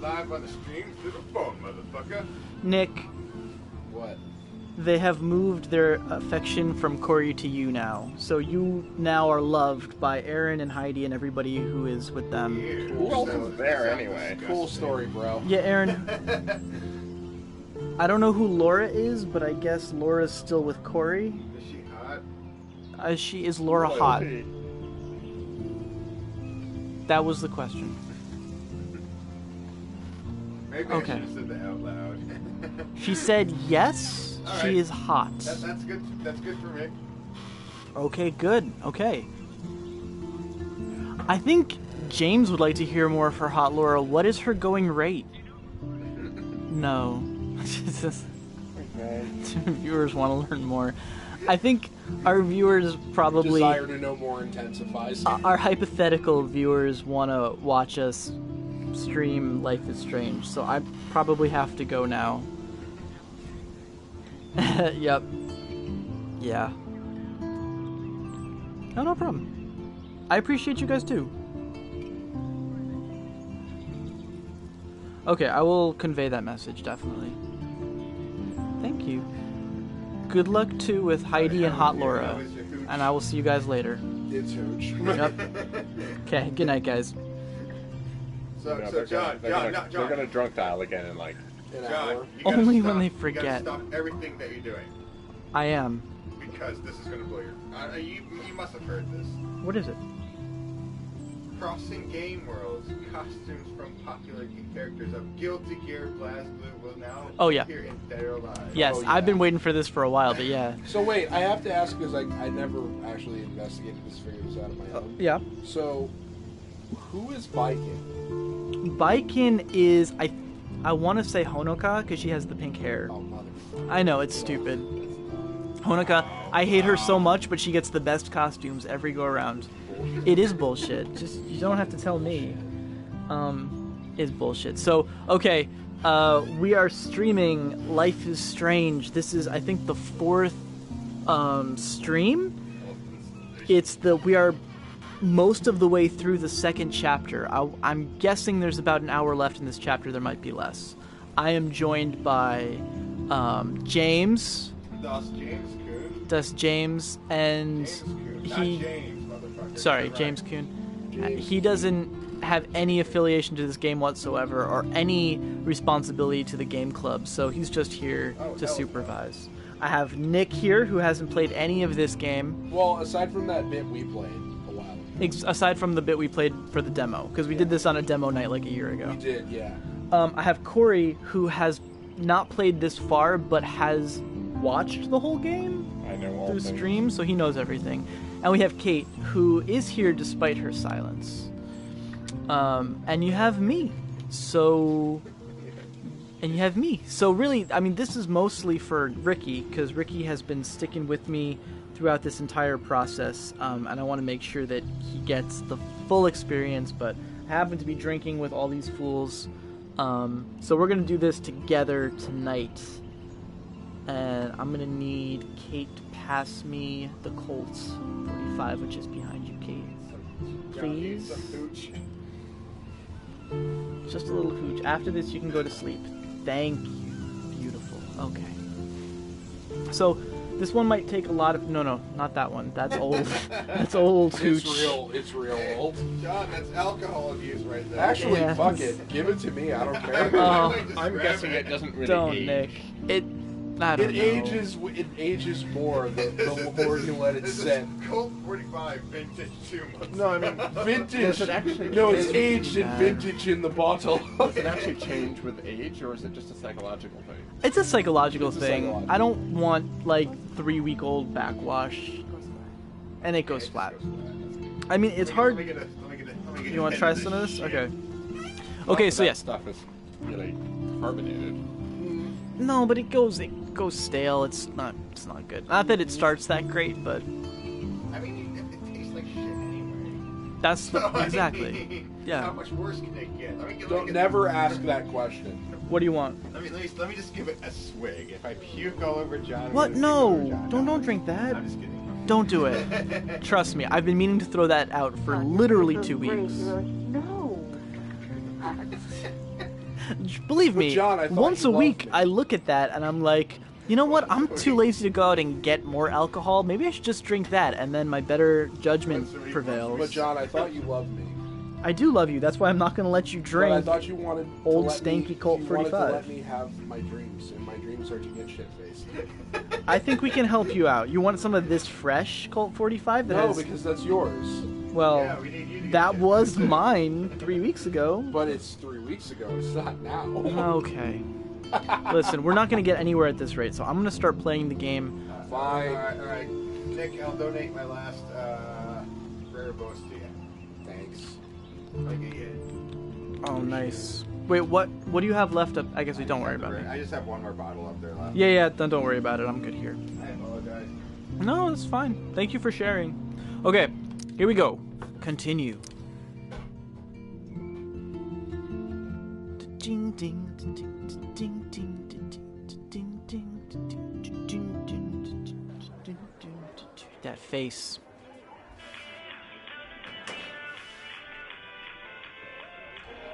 Live on the stream through the phone, motherfucker. Nick. What? They have moved their affection from Corey to you now. So you now are loved by Aaron and Heidi and everybody who is with them. Cool. Welcome there, anyway. Cool story, bro. Yeah, Aaron. I don't know who Laura is, but I guess Laura's still with Corey. Is she hot? Is Laura hot? That was the question. Maybe Okay. I should have said that out loud. She said yes. All She right. is hot. That's good. That's good for me. Okay, good. Okay. I think James would like to hear more for Hot Laura. What is her going rate? No. Okay. Viewers want to learn more. I think our viewers probably... Desire to know more intensifies. Our hypothetical viewers want to watch us stream Life is Strange, so I probably have to go now. Yep. Yeah. Oh, no problem. I appreciate you guys too. Okay, I will convey that message, definitely. Thank you. Good luck too with Heidi and Hot Laura. And I will see you guys later. It's huge. Yep. Okay, good night, guys. So, No, so they're John, they're gonna drunk dial again in like. An John, hour. you gotta Only stop, when they You forget. gotta stop everything that you're doing I am. because this is gonna blow your. You must have heard this. What is it? Crossing game worlds, costumes from popular characters of Guilty Gear BlazBlue will now Oh, yeah. appear in Dead or Alive. Yes, Oh, yeah. I've been waiting for this for a while, but yeah. So wait, I have to ask because I never actually investigated this, figured this out on my own. Yeah. So, who is Viking? Baikin is, I want to say Honoka because she has the pink hair. Oh, motherfucker. I know, it's stupid. Honoka, I hate her so much, but she gets the best costumes every go around. It is bullshit. Just, you don't have to tell me. It's bullshit. So, okay, we are streaming Life is Strange. This is, I think, the 4th stream. We are most of the way through the 2nd chapter. I'm guessing there's about an hour left in this chapter. There might be less. I am joined by James. Das James Kuhn. And James Kuhn. Not he... James, motherfucker. Sorry, Correct. James Kuhn. He doesn't have any affiliation to this game whatsoever or any responsibility to the game club, so he's just here to supervise. I have Nick here, who hasn't played any of this game. Well, aside from that bit we played a while ago. Aside from the bit we played for the demo, because we did this on a demo night like a year ago. We did, yeah. I have Corey, who has not played this far, but has watched the whole game I know all through things. stream, so he knows everything. And we have Kate, who is here despite her silence. And you have me. So really, I mean, this is mostly for Ricky, because Ricky has been sticking with me throughout this entire process, and I want to make sure that he gets the full experience, but I happen to be drinking with all these fools. So we're going to do this together tonight. And I'm going to need Kate to pass me the Colts 45, which is behind you, Kate. Please. Just a little hooch. After this, you can go to sleep. Thank you. Beautiful. Okay. So, this one might take a lot of... No, not that one. That's old. That's old hooch. It's real old. John, that's alcohol abuse right there. Actually, Yeah. fuck it. Give it to me. I don't care. Oh, I'm guessing it doesn't really don't, age. Nick. I don't know. It ages more the more you let it This set. is Colt 45 vintage 2 months. No, I mean, Vintage. does it actually No, it's change- aged in vintage in the bottle. Does it actually change with age, or is it just a psychological thing? It's a psychological It's a thing. psychological I don't want, like, 3-week-old backwash. And it goes flat. I mean, it's hard... Let me get a You want to try some of this? shit. Okay. Okay, so that yes. stuff is really carbonated. No, but it goes stale. It's not good. Not that it starts that great, but I mean, it tastes like shit anyway. that's So, I exactly. mean, Yeah. How much worse can it get? Don't never ask that question. What do you want? Let me just give it a swig. If I puke all over John, I'm What? gonna puke all over No! John. Don't drink that. I'm just kidding. Don't do it. Trust me. I've been meaning to throw that out for literally 2 weeks. No. Believe me, John, I thought once you a loved week me. I look at that and I'm like, you know what? I'm too lazy to go out and get more alcohol. Maybe I should just drink that, and then my better judgment prevails. But John, I thought you loved me. I do love you. That's why I'm not going to let you But I drink. thought you wanted Old to let stanky me, Colt you wanted 45. to let me have my dreams, and my dreams are to get shit-faced. I think we can help you out. You want some of this fresh Colt 45 that No, has... because that's yours. Well, Yeah, we need you to get that shit was faced. mine 3 weeks ago. But it's 3 weeks ago. It's not now. Okay. Listen, we're not going to get anywhere at this rate, so I'm going to start playing the game. Fine. Alright. Nick, I'll donate my last rare bonus to you. Thanks. Like a hit. Oh, nice. Wait, what do you have left up? I guess we don't worry about it. I just have one more bottle up there left. Yeah, then don't worry about it. I'm good here. I apologize. No, it's fine. Thank you for sharing. Okay, here we go. Continue. Ding ding ding ding ding ding ding ding ding ding. That face.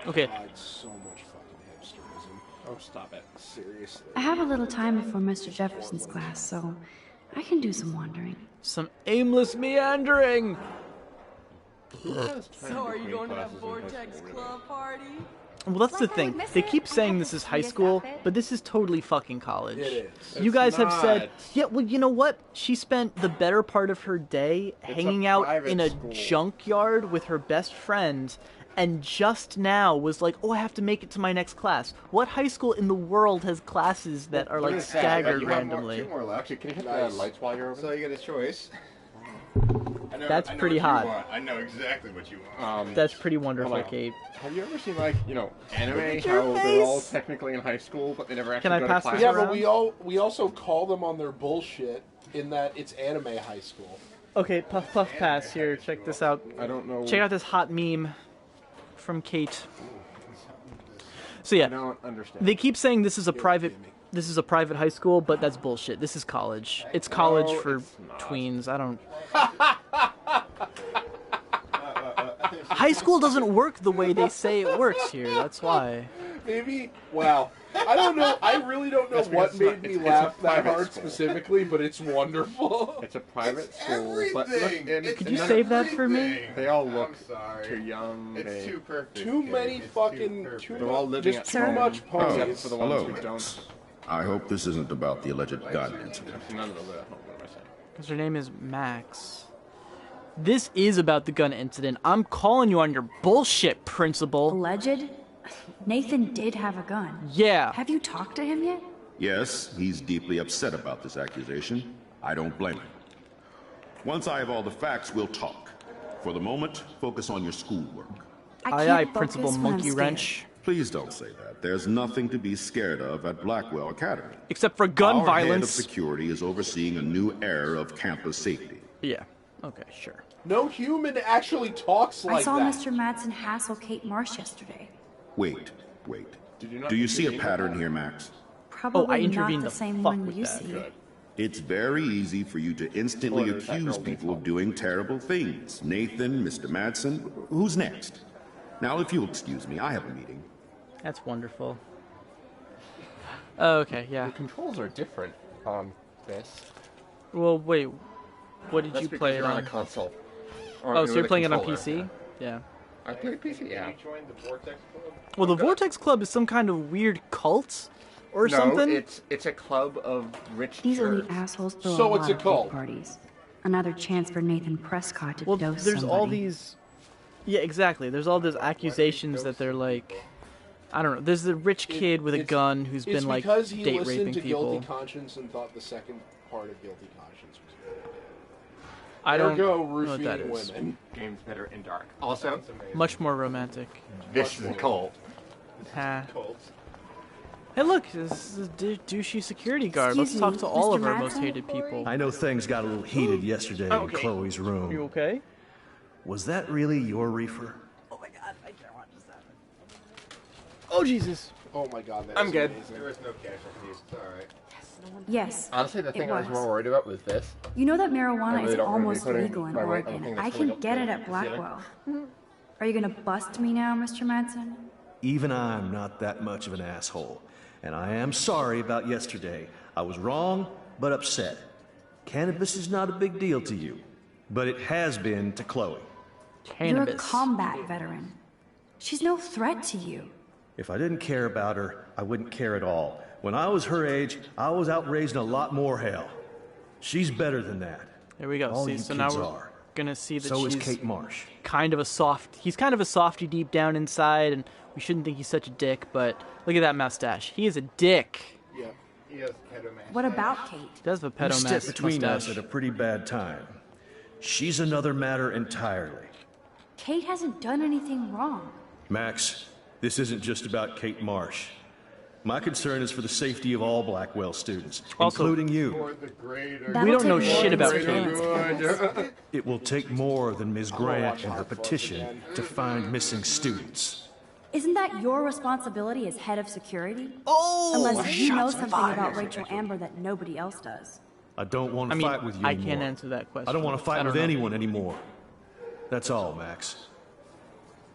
Okay. God, so much fucking hipsterism. Oh, stop it. Seriously. I have a little time before Mr. Jefferson's class, so I can do some wandering. Some aimless meandering. So are you going to that Vortex Club party? Well, that's the thing. They keep saying this is high school, but this is totally fucking college. It is. You guys have said, not. yeah, well, you know what? She spent the better part of her day hanging out private in a school. junkyard with her best friend, and just now was like, oh, I have to make it to my next class. What high school in the world has classes that are like staggered You have randomly? two more left. Actually, can you hit Nice. the lights while you're over So you get a choice. I know, That's I know pretty what you hot. want. I know exactly what you want. That's pretty wonderful, Hold on. Kate. Have you ever seen, like, anime, at your how they're all face. technically in high school, but they never actually Can I go pass to this class? Yeah, around? but we also call them on their bullshit in that it's anime high school. Okay, puff puff pass here. Check this out. I don't know. Check out this hot meme from Kate. So I yeah, don't understand. they keep saying this is a private high school, but that's bullshit. This is college. It's college No, for it's not. tweens. I don't. High school doesn't work the way they say it works here. That's why. Maybe. Wow. I don't know. I really don't know That's because what made it's not- me it's a laugh that private hard school. specifically, but it's wonderful. It's a private It's school, but everything. and It's Could you none- save that for me? everything. They all look I'm sorry. too young. It's they, too perfect. Too Kate. many It's fucking. perfect. Too They're all much. living Just at too home. much Except ponies. for the ones Hello. who don't. I hope this isn't about the alleged gun incident. None of them live at home. What am I saying? Because her name is Max. This is about the gun incident. I'm calling you on your bullshit, principal. Alleged? Nathan did have a gun. Yeah. Have you talked to him yet? Yes, he's deeply upset about this accusation. I don't blame him. Once I have all the facts, we'll talk. For the moment, focus on your schoolwork. I Aye, can't aye, focus Principal when I'm Monkey scared. Wrench. Please don't say that. There's nothing to be scared of at Blackwell Academy. Except for gun Our head of violence. security is overseeing a new era of campus safety. Yeah. Okay, sure. No human actually talks like I saw that. Mr. Madsen hassle Kate Marsh yesterday. Wait. Did you not Do you see a intervene? pattern here, Max? Probably intervened not the the same fuck one with you that. see. Good. It's very easy for you to instantly Spoilers, that accuse girl people of default. doing terrible things. Nathan, Mr. Madsen, who's next? Now, if you'll excuse me, I have a meeting. That's wonderful. Oh, okay, yeah. The controls are different on this. Well, wait. What did That's you because play it you're on a on? console. Or Oh, so with you're a playing it on controller, PC? Yeah. I play PC, yeah. You joined the Vortex Club? Well, the Vortex Club is some kind of weird cult or No, something. it's a club of rich These jerks. elite assholes throw So a it's lot a of cult. big parties. Another chance for Nathan Prescott to Well, dose there's somebody. all these. Yeah, exactly. There's all these accusations that they're like. I don't know. There's the rich kid with a It's- gun who's It's been like because he date listened raping to people. Guilty Conscience and thought the second part of Guilty Conscience was good. I don't Ergo, know what that roofing is. women. Games better in dark. Also, Sounds amazing. Much more romantic. this is a cult. Ha. Colts. Hey, look, this is a douchey security guard. Excuse Let's talk me, to all Mr. of our most Madsen? hated people. I know things got a little heated yesterday in Chloe's You room. okay? Was that really your reefer? Oh my god, I can't watch this happen. Oh Jesus! Oh my god, that I'm is good. amazing. There was no casualties. It's alright. Yes. Honestly, the it thing I was was. more worried about was this. You know that I marijuana really is don't wanna be almost putting legal in my weight on Oregon. things I that's pulling can up get the it at ceiling. Blackwell. Are you gonna bust me now, Mr. Madsen? even I'm not that much of an asshole. And I am sorry about yesterday. I was wrong, but upset. Cannabis is not a big deal to you, but it has been to Chloe. Cannabis. You're a combat veteran. She's no threat to you. If I didn't care about her, I wouldn't care at all. When I was her age, I was out raising a lot more hell. She's better than that. There we go. All See, you so now kids we're are. gonna see that So she's is Kate Marsh. kind of a soft. He's kind of a softy deep down inside, and we shouldn't think he's such a dick. But look at that mustache. He is a dick. Yeah, he has pedo man. What about Kate? He does have a You pedo stepped between us mustache. at a pretty bad time. She's another matter entirely. Kate hasn't done anything wrong. Max, this isn't just about Kate Marsh. My concern is for the safety of all Blackwell students, Also- including you. For the greater That'll We don't know take more shit than about surveillance Kate. cameras. It will take more than Ms. Grant watch and her Hot Fuzz petition again. to find missing students. Isn't that your responsibility as head of security? Oh, Unless you know shots something fired. about Rachel Amber that nobody else does. I don't want I to mean, fight with you I anymore. can't answer that question. I don't want to fight I don't with know. anyone anymore. That's all, Max.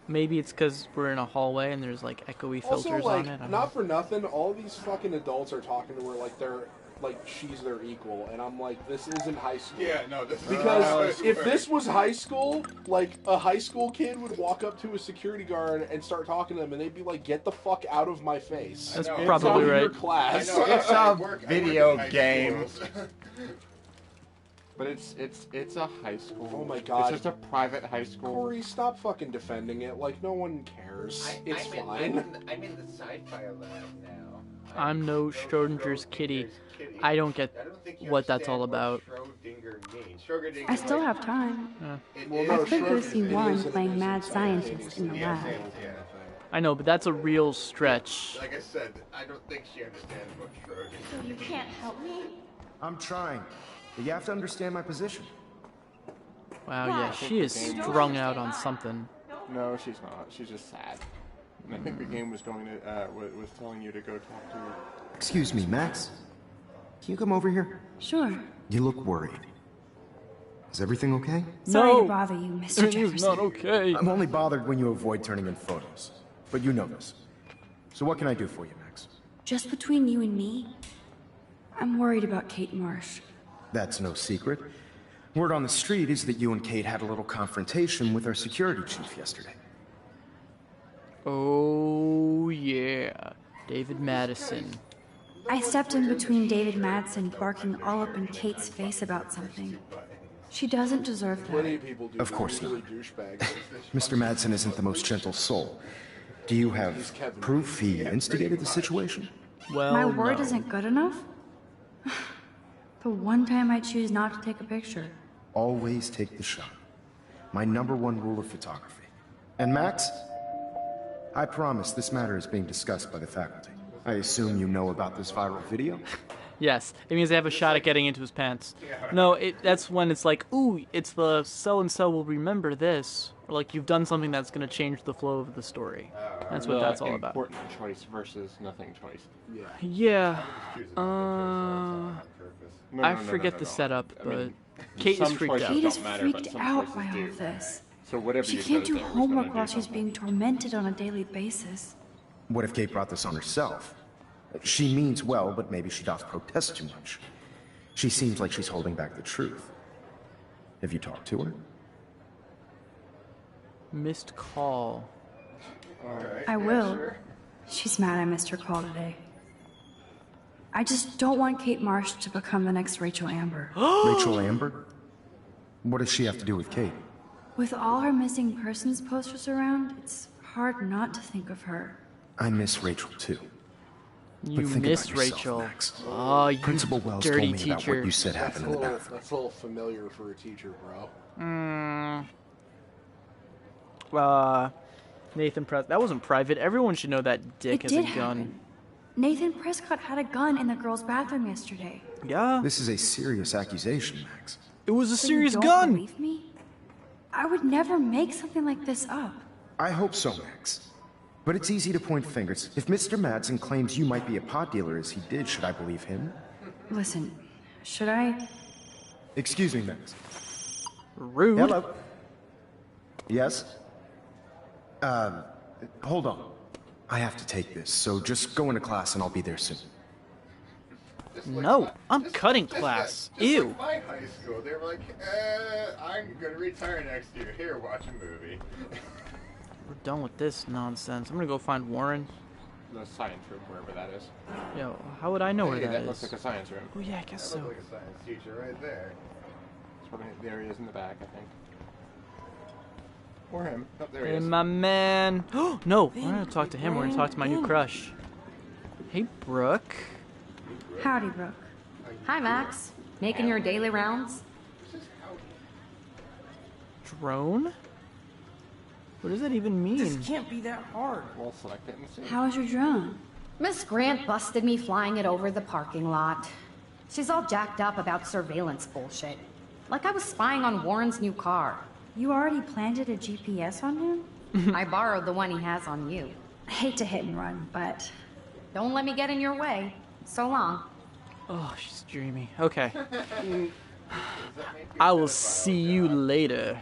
Maybe it's because we're in a hallway and there's like echoey filters Also, like, on it. I don't not know. for nothing, all these fucking adults are talking to her like they're like she's their equal, and I'm like, this isn't high school. Yeah, no, this Because if this was high school, like a high school kid would walk up to a security guard and start talking to them, and they'd be like, "Get the fuck out of my face!" That's know. It's probably not your right. class. I know, It's I a work in video high game. schools. But it's a high school. Oh my God. It's just a private high school. Corey, stop fucking defending it. Like no one cares. It's fine. I'm in the sci-fi lab now. I'm no Schrodinger's kitty. I don't get think you what that's all understand about. what Schrodinger means. Schrodinger I is still like- have time. it Well, is- no, I could go Schrodinger- see it Warren is an playing mad innocent scientist in the Yeah, lab. yeah. I know, but that's a real stretch. Like I said, I don't think she understands what Schrodinger. You can't help me? I'm trying. But you have to understand my position. Wow, yeah, she is strung out on something. No, she's not. She's just sad. And I think the game was going to was telling you to go talk to. Excuse me, Max. Can you come over here? Sure. You look worried. Is everything okay? Sorry No. to bother you, Mr. It is Jefferson. not okay. I'm only bothered when you avoid turning in photos. But you know this. So what can I do for you, Max? Just between you and me, I'm worried about Kate Marsh. That's no secret. Word on the street is that you and Kate had a little confrontation with our security chief yesterday. Oh, yeah. David Madison. I stepped in between David Madsen barking all up in Kate's face about something. She doesn't deserve Plenty that. of people do. Of course They're not. usually douchebags. Mr. Madsen isn't the most gentle soul. Do you He's have Kevin. proof he instigated the situation? Well, My word no. isn't good enough? The one time I choose not to take a picture. Always take the shot. My #1 rule of photography. And Max, I promise this matter is being discussed by the faculty. I assume you know about this viral video? Yes, it means they have a shot at getting into his pants. No, that's when it's like, ooh, it's the so-and-so will remember this. Or like, you've done something that's going to change the flow of the story. That's what that's all about. Important choice versus nothing choice. Yeah, No, I no, no, forget no, the no. setup, I but mean, Kate is some freaked choices out. Kate is don't matter, but freaked some out choices by all do. of this. So whatever She you can't could've do done was gonna homework do while she's something. being tormented on a daily basis. What if Kate brought this on herself? She means well, but maybe she doth protest too much. She seems like she's holding back the truth. Have you talked to her? Missed call. I will. She's mad I missed her call today. I just don't want Kate Marsh to become the next Rachel Amber. Rachel Amber? What does she have to do with Kate? With all her missing persons posters around, it's hard not to think of her. I miss Rachel too. You think missed about yourself, Rachel. Max. Oh, you Principal Wells dirty told me about teacher. what you said That's happened a in the little, bathroom. that's a little familiar for a teacher, bro. Nathan Press. That wasn't private. Everyone should know that Dick It has a did gun. happen. Nathan Prescott had a gun in the girls' bathroom yesterday. Yeah, This is a serious accusation, Max. it was a So serious you don't gun. believe me? I would never make something like this up. I hope so, Max. But it's easy to point fingers. If Mr. Madsen claims you might be a pot dealer as he did, should I believe him? Listen, should I? Excuse me, Max. Rude. Hello? Yes? Hold on. I have to take this, so just go into class and I'll be there soon. No, I'm cutting class. Ew. Like my high school, they were like, I'm gonna retire next year. Here, watch a movie. We're done with this nonsense. I'm gonna go find Warren. The science room, wherever that is. Yo, how would I know where Hey, that looks is? like a science room. Oh yeah, I guess That so. looks like a science teacher right there. There he is in the back, I think. Or him. Oh, there he Hey, is. my man. Oh no, we're gonna talk to him. We're gonna talk to my new crush. Hey, Brooke. Howdy, Brooke. Hi, Max. Making your daily rounds? Drone? What does that even mean? This can't be that hard. We'll select it and see. How was your drone? Miss Grant busted me flying it over the parking lot. She's all jacked up about surveillance bullshit. Like I was spying on Warren's new car. You already planted a GPS on him? I borrowed the one he has on you. I hate to hit and run, but... Don't let me get in your way. So long. Oh, she's dreamy. Okay. I will see you later.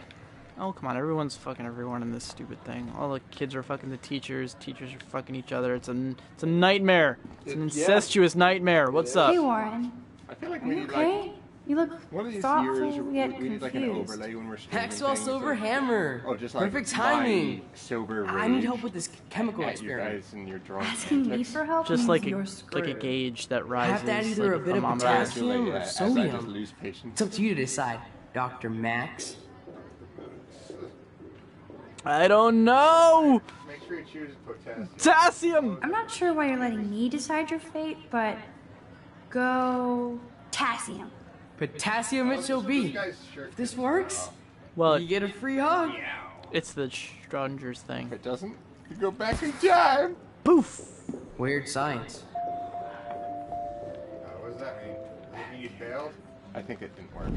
Oh, come on. Everyone's fucking everyone in this stupid thing. All the kids are fucking the teachers. Teachers are fucking each other. It's a nightmare. It's an incestuous nightmare. What's up? Hey, Warren. I feel like Are we you need okay? like You look one of these thoughtful, years. yet We need like an confused. overlay when we're streaming Maxwell things, Silver or- Hammer. Oh, just like Perfect timing. my sober rage I need help with this chemical at you experiment. guys and your drawing Asking me antics. for help Just means like you're a screwed. gauge that rises. Have to add either like a bit of thermometer. potassium or As I just sodium. lose patience. It's up to you to decide, Dr. Max. I don't know. Make sure you choose potassium. Potassium. I'm not sure why you're letting me decide your fate, but go potassium. Potassium it shall be. If this works, Well, you get a free hug. it's the Strangers thing. If it doesn't, you go back in time. Poof. Weird science. What does that mean? Does it mean you failed? I think it didn't work.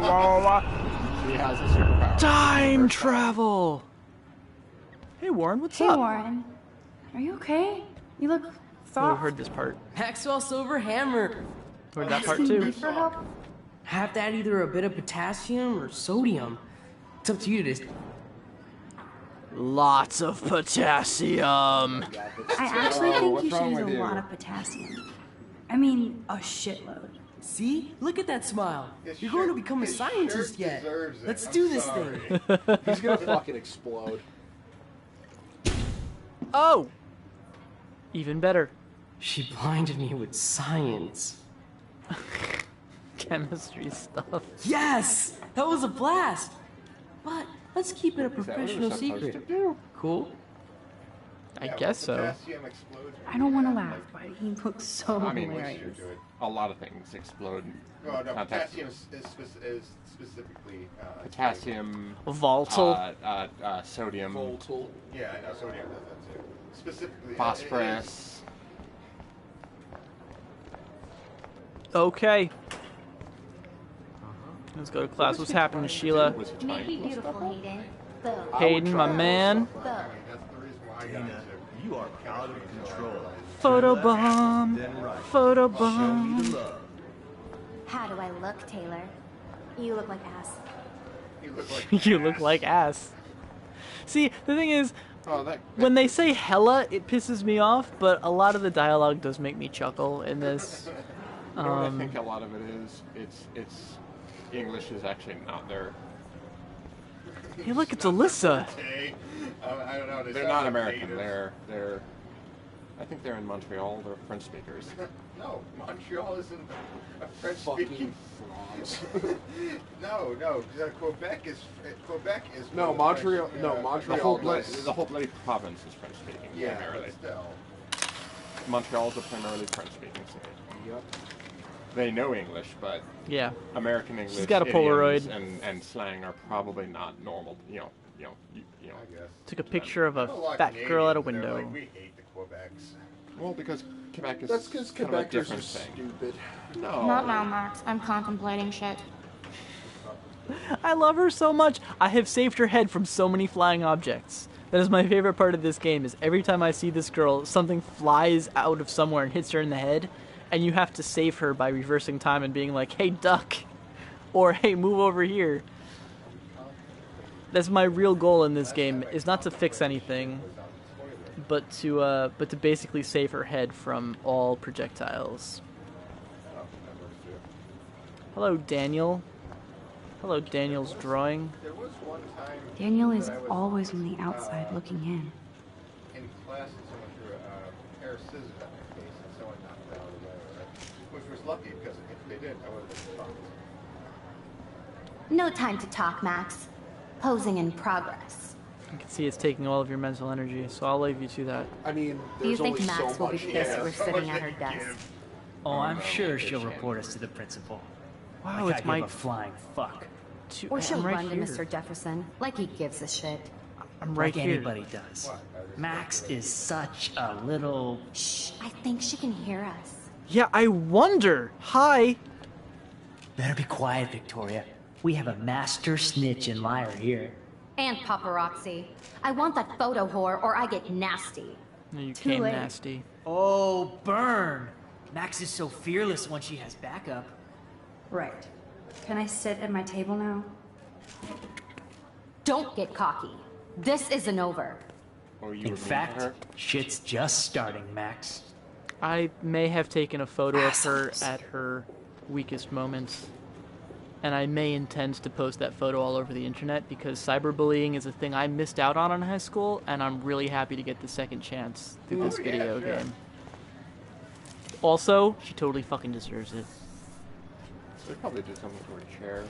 He has a superpower. Time travel. Hey Warren, what's Hey, up? Warren. Are you okay? You look Oh, thoughtful. heard this part. Maxwell Silver Hammer. Heard that part Asking me too. for help? Have to add either a bit of potassium or sodium. It's up to you to decide. Lots of potassium. I actually think what's you should wrong use a with you? lot of potassison. I mean, a shitload. See? Look at that smile. His You're going to shirt- become a his scientist shirt yet. deserves it. Let's I'm do this sorry. thing. He's gonna fucking explode. Oh, even better. She blinded me with science. Chemistry stuff. Yes! That was a blast! But let's keep it a Is that what professional we're supposed secret. to do? Cool? I Yeah, guess so. potassium explodes. I don't want to laugh, but he looks so I mean, hilarious. a lot of things explode. Well, no, Contact- potassium is specifically Potassium, Volatile. sodium, Volatile. Yeah, I know. Sodium does that too. Specifically, phosphorus. Okay. Let's go to class. What's happening, Sheila? Was he May be trying? beautiful, Hayden. Though. Hayden, my man. That's the reason why I got into You are out of control. Photobomb. Then right. Photobomb. How do I look, Taylor? You look like ass. You look like You look like ass. See, the thing is, Oh, that. when they say hella, it pisses me off, but a lot of the dialogue does make me chuckle in this. You know what I think a lot of it is? It's English is actually not their. Hey, look, it's Alyssa. Hey, I don't know. They're not American. They're. I think they're in Montreal. They're French speakers. No, Montreal isn't a Fucking French-speaking. frauds. No. Quebec is No, full of Montreal. French, No, yeah. Montreal. The whole bloody province is French speaking. Yeah, primarily. but still. Montreal's a primarily French speaking city. Yep. They know English, but Yeah. American English She's got a idioms Polaroid. and slang are probably not normal. You know. I guess. Took a picture of There's a lot of fat girl at a Canadians that are window. like, we hate the Quebecs. Well, because Quebec is That's because kind of a Quebecers different are thing. stupid. No. Not now, Max. I'm contemplating shit. I love her so much. I have saved her head from so many flying objects. That is my favorite part of this game, is every time I see this girl, something flies out of somewhere and hits her in the head, and you have to save her by reversing time and being like, hey, duck, or hey, move over here. That's my real goal in this game, is not to fix anything, but to basically save her head from all projectiles. Hello, Daniel. Hello, Daniel's drawing. Daniel is always on the outside looking in. In class, someone threw a pair of scissors at my face and someone knocked it out of the way, which was lucky because if they did, I would have been fucked. No time to talk, Max. Posing in progress. You can see it's taking all of your mental energy, so I'll leave you to that. I mean, Do you there's think only Max so will be much. pissed we're sitting at her desk? Oh, I'm sure she'll report us to the principal. Wow, Like it's I my... give a flying fuck. Or she'll I'm right run to here. Mr. Jefferson, like he gives a shit. I'm right Like here. anybody does. Max is such a little... Shh, I think she can hear us. Yeah, I wonder. Hi. Better be quiet, Victoria. We have a master snitch and liar here. And paparazzi. I want that photo whore or I get nasty. No, you Too came late. nasty. Oh, burn! Max is so fearless when she has backup. Right. Can I sit at my table now? Don't get cocky. This isn't over. In fact, shit's just starting, Max. I may have taken a photo of her Assholes. at her weakest moments. And I may intend to post that photo all over the internet because cyberbullying is a thing I missed out on in high school, and I'm really happy to get the second chance through this video game. Also, she totally fucking deserves it. They probably did something to her chair.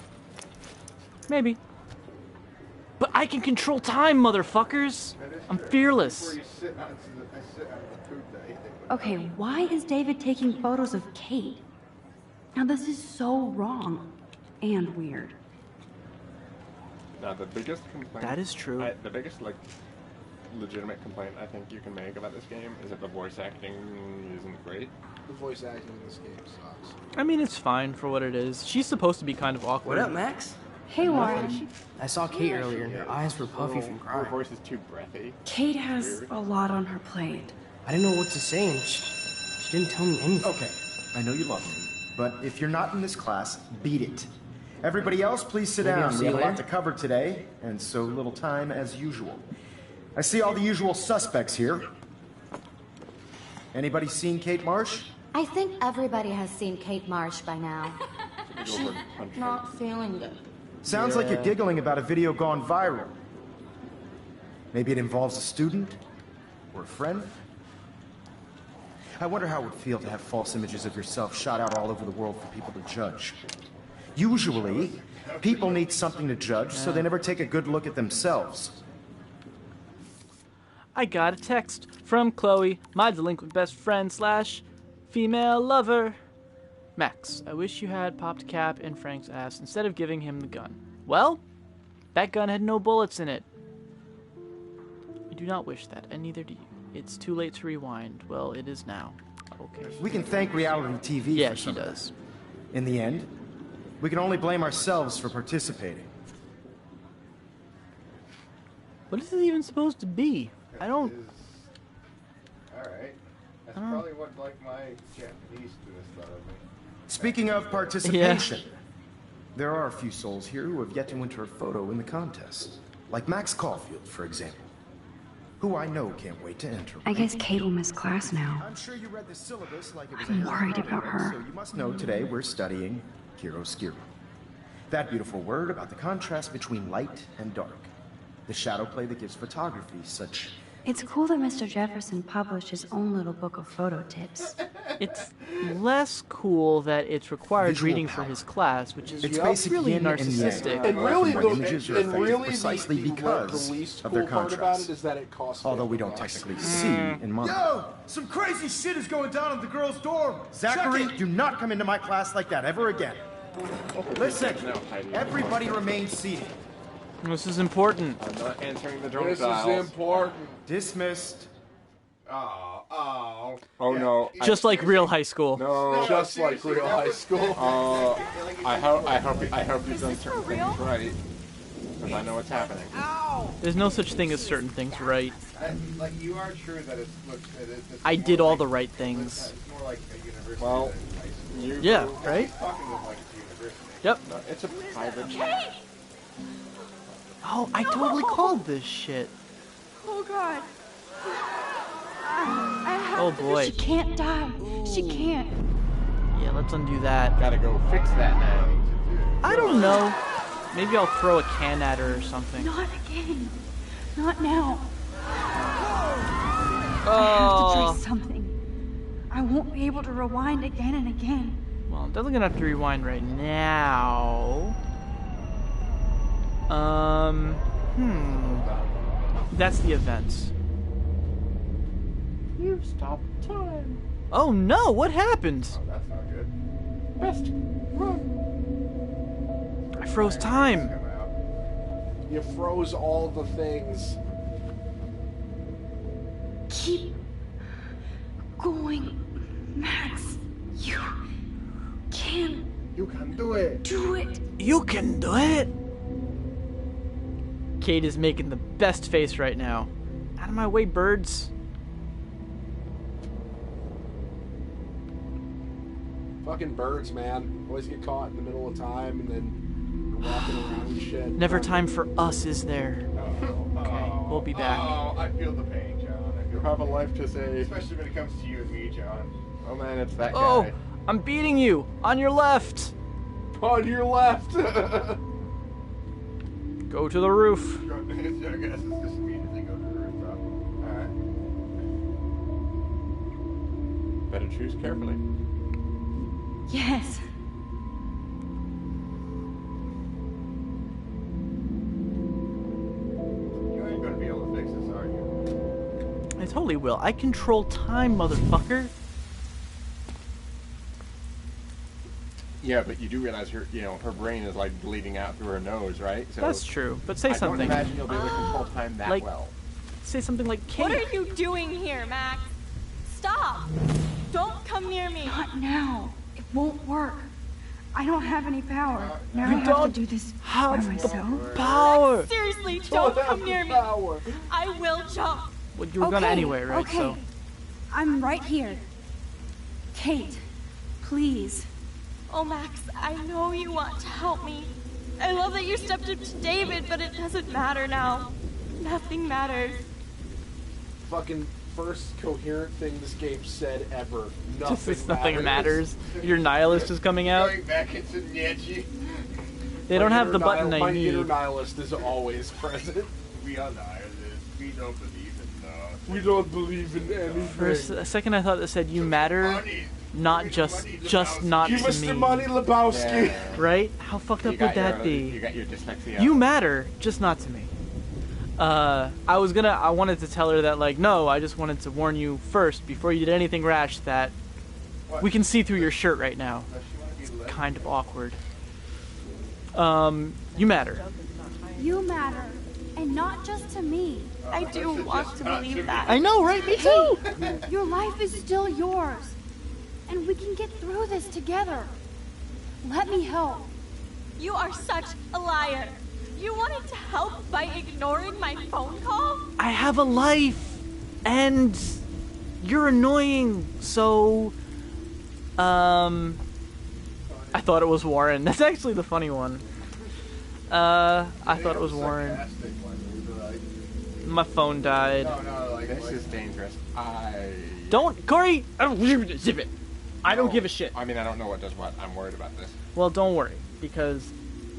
Maybe. But I can control time, motherfuckers! I'm fearless. Okay, why is David taking photos of Kate? Now this is so wrong and weird. Now, the biggest complaint... That is true. The biggest, like, legitimate complaint I think you can make about this game is that the voice acting isn't great. The voice acting in this game sucks. I mean, it's fine for what it is. She's supposed to be kind of awkward. What up, Max? Hey, Warren. I saw Kate earlier and her eyes were puffy from Her crying. voice is too breathy. Kate has a lot on her plate. I didn't know what to say and she didn't tell me anything. Okay, I know you love me, but if you're not in this class, beat it. Everybody else, please sit Maybe I'll down. see We have you a lot later. to cover today, and so little time as usual. I see all the usual suspects here. Anybody seen Kate Marsh? I think everybody has seen Kate Marsh by now. She's not feeling good. Sounds like you're giggling about a video gone viral. Maybe it involves a student or a friend. I wonder how it would feel to have false images of yourself shot out all over the world for people to judge. Usually, people need something to judge, so they never take a good look at themselves. I got a text from Chloe, my delinquent best friend / female lover. Max, I wish you had popped Cap in Frank's ass instead of giving him the gun. Well, that gun had no bullets in it. I do not wish that, and neither do you. It's too late to rewind. Well, it is now. Okay. We can thank reality TV Yeah, for she some of does. that. In the end, we can only blame ourselves for participating. What is it even supposed to be? I don't... Alright. That's probably what, like, my Japanese students thought of me. Speaking of participation, there are a few souls here who have yet to enter a photo in the contest. Like Max Caulfield, for example, who I know can't wait to enter. I guess Kate will miss class now. I'm sure you read the syllabus like it was I'm worried about her. So you must know today we're studying chiaroscuro. That beautiful word about the contrast between light and dark. The shadow play that gives photography such... It's cool that Mr. Jefferson published his own little book of photo tips. It's less cool that it's required Visual reading power. for his class, which is It's basic really yin and narcissistic. yang. And really, When images are effective precisely because the least of cool their part about contrast. it is that it costs. Although we don't $50. technically see in Monaco. Yo! Some crazy shit is going down in the girls' dorm! Zachary, Check it. do not come into my class like that ever again. Listen, everybody remain seated. This is important. I'm not answering the This drum is important. Dismissed. Oh no. Just like real high school. No. Just like real high school. I hope you've done certain things right. Because I know what's happening. There's no such thing as certain things right. Like, you are true that it's I did all the right things. It's more like a university Well, than high school. you... Yeah, right? Talking with like a university. Yep. No, it's a private... Oh, I totally called this shit. Oh God. I have Oh to. boy. She can't die. She can't. Yeah, let's undo that. Gotta go fix that now. I don't know. Maybe I'll throw a can at her or something. Not again. Not now. Oh. I have to try something. I won't be able to rewind again and again. Well, I'm definitely gonna have to rewind right now. That's the events. You stopped time. Oh no, what happened? Oh, that's not good. Best run. I froze time. You froze all the things. Keep going, Max. You can do it. Do it. You can do it. Kate is making the best face right now. Out of my way, birds. Fucking birds, man. Always get caught in the middle of time and then you're walking around and shit. Never time for us, is there? Okay, we'll be back. Oh, I feel the pain, John. You have a life to save. Especially when it comes to you and me, John. Oh man, it's that Oh, guy. I'm beating you. On your left. On your left. Go to the roof. I guess it's just immediately go to the rooftop. Alright. Better choose carefully. Yes. You ain't gonna be able to fix this, are you? I totally will. I control time, motherfucker. Yeah, but you do realize her brain is like bleeding out through her nose, right? So That's true. But say something. I don't imagine you'll be able to control time that Like, well. Say something like, Kate. What are you doing here, Max? Stop! Don't come near me. Not now. It won't work. I don't have any power. Now You I have don't to do this by have the myself. power. Max, seriously, don't come near me. I will jump. Well, you were gonna anyway, right? Okay. So. I'm right here. Kate, please. Oh, Max, I know you want to help me. I love that you stepped up to David, but it doesn't matter now. Nothing matters. Fucking first coherent thing this game said ever. Nothing matters. Your nihilist is coming out. Going back into Nietzsche. They don't have the button I My need. inner nihilist is always present. We are nihilists. We don't believe in love. We don't believe in anything. For a second, I thought it said you matter, not just not You to Mr. me. Money Lebowski. Yeah. Right? How fucked up would that be? You got your dyslexia. You matter, just not to me. I wanted to tell her that, like, no, I just wanted to warn you first, before you did anything rash, that we can see through your shirt right now. It's kind of awkward. You matter. You matter. And not just to me. I do want to believe that. I know, right? Me too! Your life is still yours. And we can get through this together. Let me help. You are such a liar. You wanted to help by ignoring my phone call? I have a life, and you're annoying, so, I thought it was Warren. That's actually the funny one. I thought it was Warren. My phone died. This is dangerous. Don't, Corey! I don't zip it. I don't give a shit. I mean, I don't know what does what. I'm worried about this. Well, don't worry, because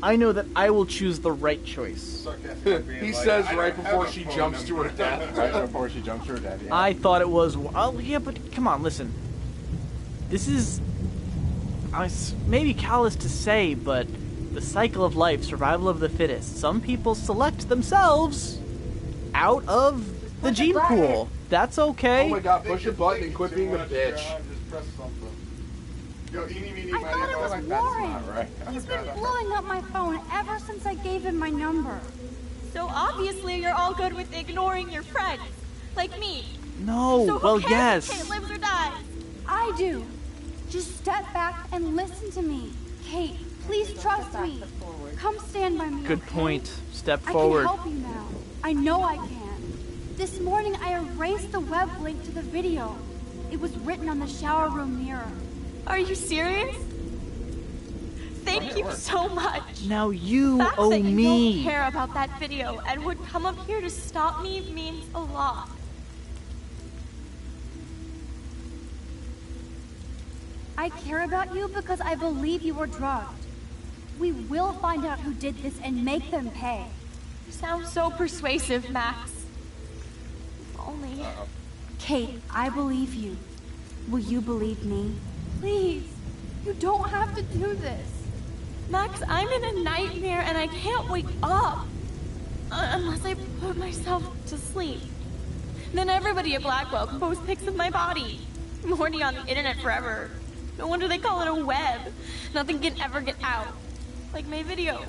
I know that I will choose the right choice. He says right before she jumps to her death. Right before she jumps to her death, yeah. I thought it was. Oh, yeah, but come on, listen. This is. Maybe callous to say, but the cycle of life, survival of the fittest. Some people select themselves out of the gene pool. That's okay. Oh my god, push a button and quit being a bitch. Just press something. Yo, eeny, meeny, I thought it was miny, Warren. Right. He's been blowing up my phone ever since I gave him my number. So obviously you're all good with ignoring your friends. Like me. No, So who well, cares if yes. Kate lives or dies? I do. Just step back and listen to me. Kate, please trust me. Come stand by me. Good okay? point. Step I forward. can help you now. I know I can. This morning I erased the web link to the video. It was written on the shower room mirror. Are you serious? Thank you so much. Now you The fact owe that you me. don't care about that video and would come up here to stop me means a lot. I care about you because I believe you were drugged. We will find out who did this and make them pay. You sound so persuasive, Max. If only. Kate, I believe you. Will you believe me? Please, you don't have to do this. Max, I'm in a nightmare and I can't wake up. Unless I put myself to sleep. Then everybody at Blackwell can post pics of my body. I'm already on the internet forever. No wonder they call it a web. Nothing can ever get out. Like my video.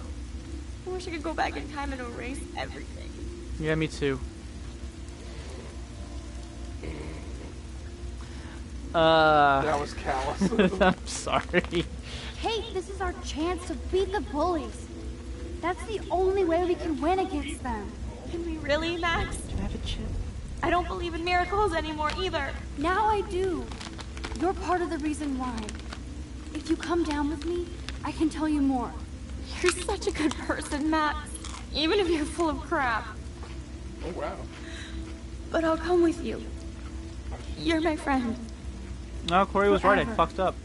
I wish I could go back in time and erase everything. Yeah, me too. That was callous. I'm sorry. Kate, this is our chance to beat the bullies. That's the only way we can win against them. Can we really, Max? Can I have a chip? I don't believe in miracles anymore either. Now I do. You're part of the reason why. If you come down with me, I can tell you more. You're such a good person, Max. Even if you're full of crap. Oh, wow. But I'll come with you. You're my friend. No, Corey was right. I Forever. fucked up.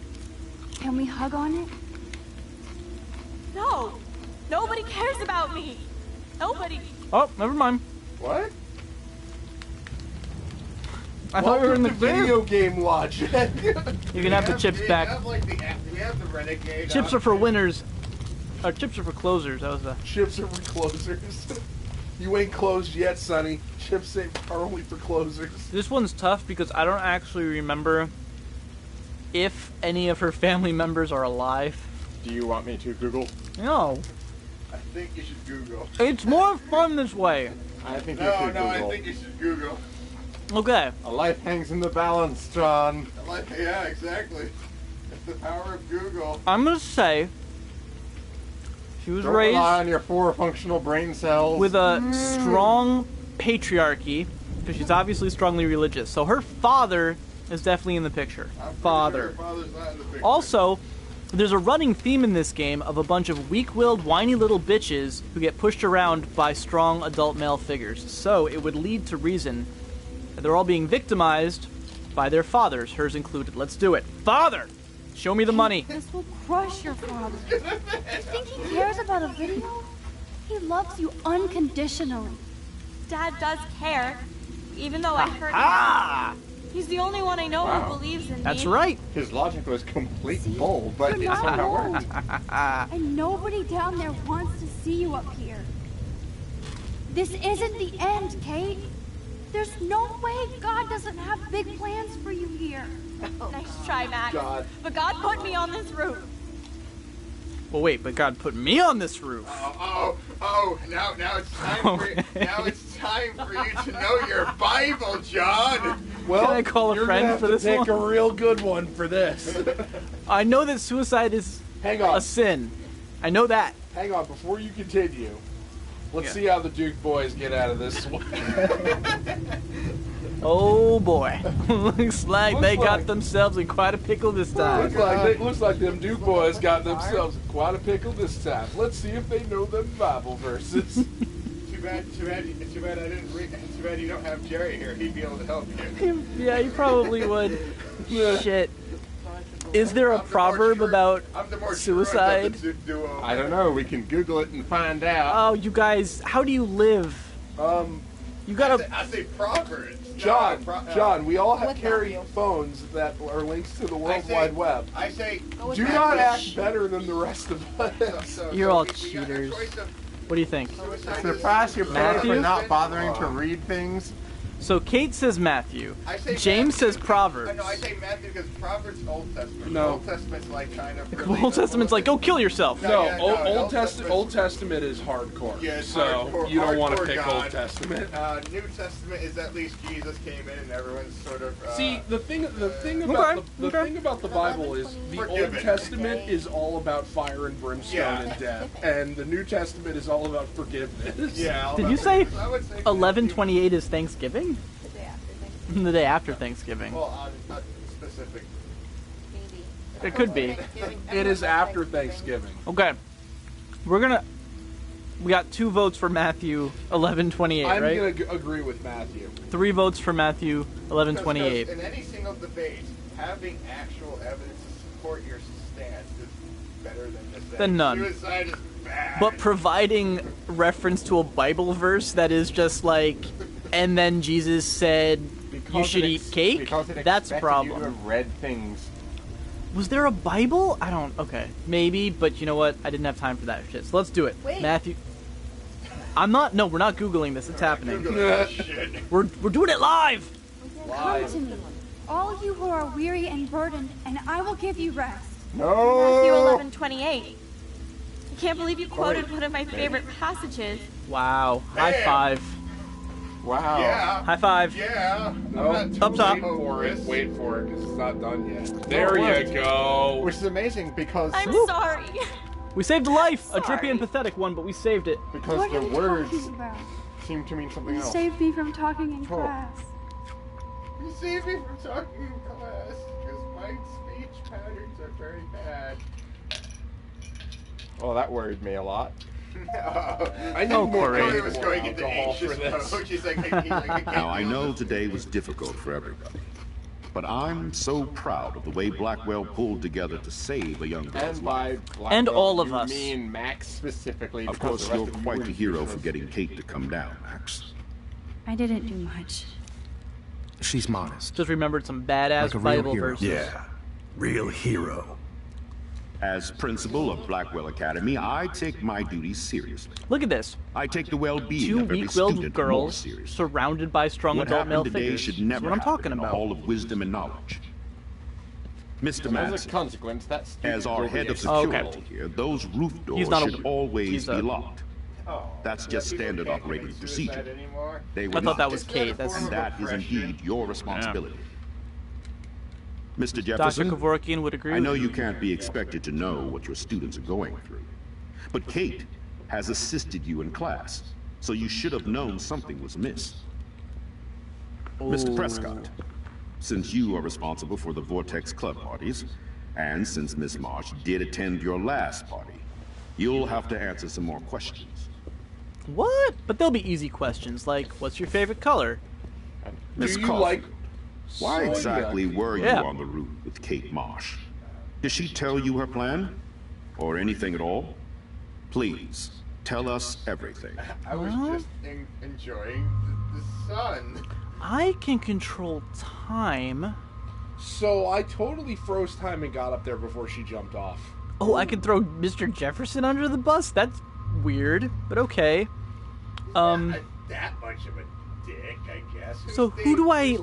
Can we hug on it? No! Nobody cares about me! Nobody! Oh, never mind. What? I thought we were in the video game logic. You can have the chips back. We have the Renegade. Chips are for winners. Or chips are for closers. That was the. Chips are for closers. You ain't closed yet, Sonny. Chips are only for closers. This one's tough because I don't actually remember if any of her family members are alive. Do you want me to Google? No. I think you should Google. It's more fun this way. I think you No, should no, Google. I think you should Google. Okay. A life hangs in the balance, John. Yeah, exactly. It's the power of Google. I'm gonna say she was Don't raised rely on your 4 functional brain cells. with a strong patriarchy because she's obviously strongly religious. So her father is definitely in the picture. Father. Sure her father's not in the picture. Also, there's a running theme in this game of a bunch of weak-willed, whiny little bitches who get pushed around by strong adult male figures. So it would lead to reason that they're all being victimized by their fathers, hers included. Let's do it. Father! Show me the money. This will crush your father. You think he cares about a video? He loves you unconditionally. Dad does care. Even though I hurt him. He's the only one I know who believes in me. That's right. His logic was complete bull, but You're it not somehow alone. worked. And nobody down there wants to see you up here. This isn't the end, Kate. There's no way God doesn't have big plans for you here. Nice try, Max. God. But God put me on this roof. Well, wait, but God put me on this roof. Now it's time for now it's time for you to know your Bible, John. Well, Can I call a you're friend gonna have for to this pick one? a real good one for this. I know that suicide is Hang on. a sin. I know that. Hang on, before you continue, let's see how the Duke boys get out of this one. Oh boy. Looks like Looks they got like- themselves in quite a pickle this time. Looks like them Duke boys got themselves in quite a pickle this time. Let's see if they know them Bible verses. Too bad I didn't read. Too bad you don't have Jerry here. He'd be able to help you. Yeah, you probably would. Shit. Is there a proverb about suicide? I don't know. We can Google it and find out. Oh, you guys, how do you live? You gotta. I say Proverbs. John, we all have carry phones that are links to the World Wide Web. I say, do not act better than the rest of us. You're all cheaters. What do you think? It's the price you're paying for Matthew? not bothering to read things. So Kate says Matthew. I say James says Proverbs. No, I say Matthew because Proverbs is Old Testament. No. Old Testament's like kind of. Old Testament's like, go kill yourself. No, yeah, Old Testament is hardcore. Yeah, it's so hardcore- you don't want to hardcore pick God. Old Testament. New Testament is at least Jesus came in and everyone's sort of. See, the thing about Okay, the thing about the Bible is the Old Forgiven. Testament is all about fire and brimstone and death, and the New Testament is all about forgiveness. Yeah. Did you say I would say 11/28 is Thanksgiving? The day after Thanksgiving. Well, not specific. It could be. It is after Thanksgiving. Okay. We got 2 votes for Matthew 1128, I'm right? going to agree with Matthew. 3 votes for Matthew 1128. Because in any single debate, having actual evidence to support your stance is better than just saying None. suicide is bad. But providing reference to a Bible verse that is just like, and then Jesus said, you should eat cake? That's a problem. You to have read things. Was there a Bible? I don't. Okay, maybe, but you know what? I didn't have time for that shit. So let's do it. Wait. Matthew. I'm not. No, we're not googling this. It's happening. We're doing it live. Come to me, all you who are weary and burdened, and I will give you rest. Matthew 11:28. I can't believe you quoted one of my favorite passages. Wow. High five. Wow. Yeah. High five. Yeah. Up top. Wait for it, because it's not done yet. There you go. Which is amazing because I'm sorry. We saved a life. A drippy and pathetic one, but we saved it. Because What the are you words talking about? seem to mean something You else. saved me from talking in class. You saved me from talking in class because my speech patterns are very bad. Well, that worried me a lot. I know Corey was more going into alcohol for anxious this. mode. He's like, Now, I know today was difficult for everybody, but I'm so proud of the way Blackwell pulled together to save a young girl's And life. by Blackwell, And all of you us. mean Max specifically. Of because course, the rest you're of you quite were the hero useless. for getting Kate to come down, Max. I didn't do much. She's modest. Just remembered some badass Like a real Bible hero. verses. Yeah, real hero. As principal of Blackwell Academy, I take my duties seriously. Look at this. I take the well-being 2 of every weak-willed student more girls seriously. surrounded by strong What adult male happened today figures. should That's never what I'm happen talking in the about. Hall of Wisdom and Knowledge. Mr. As a Madsen, consequence, that as our head of Oh, security okay. here, those roof He's doors not a- should always he's be a- locked. That's just standard operating procedure. They were I thought that not. was Kate. That's And that is indeed your responsibility. Mr. Jefferson, Dr. Kevorkian would agree I know with you can't be expected to know what your students are going through, but Kate has assisted you in class, so you should have known something was amiss. Mr. Prescott, since you are responsible for the Vortex Club parties, and since Miss Marsh did attend your last party, you'll have to answer some more questions. What? But they'll be easy questions, like, what's your favorite color? Miss Do you Caulfield, like why soy exactly milk? were you Yeah. on the route with Kate Marsh? Did she tell you her plan? Or anything at all? Please, tell us everything. I was just enjoying the sun. I can control time. So I totally froze time and got up there before she jumped off. Oh, I can throw Mr. Jefferson under the bus? That's weird, but okay. That much of a dick, I guess. So who do I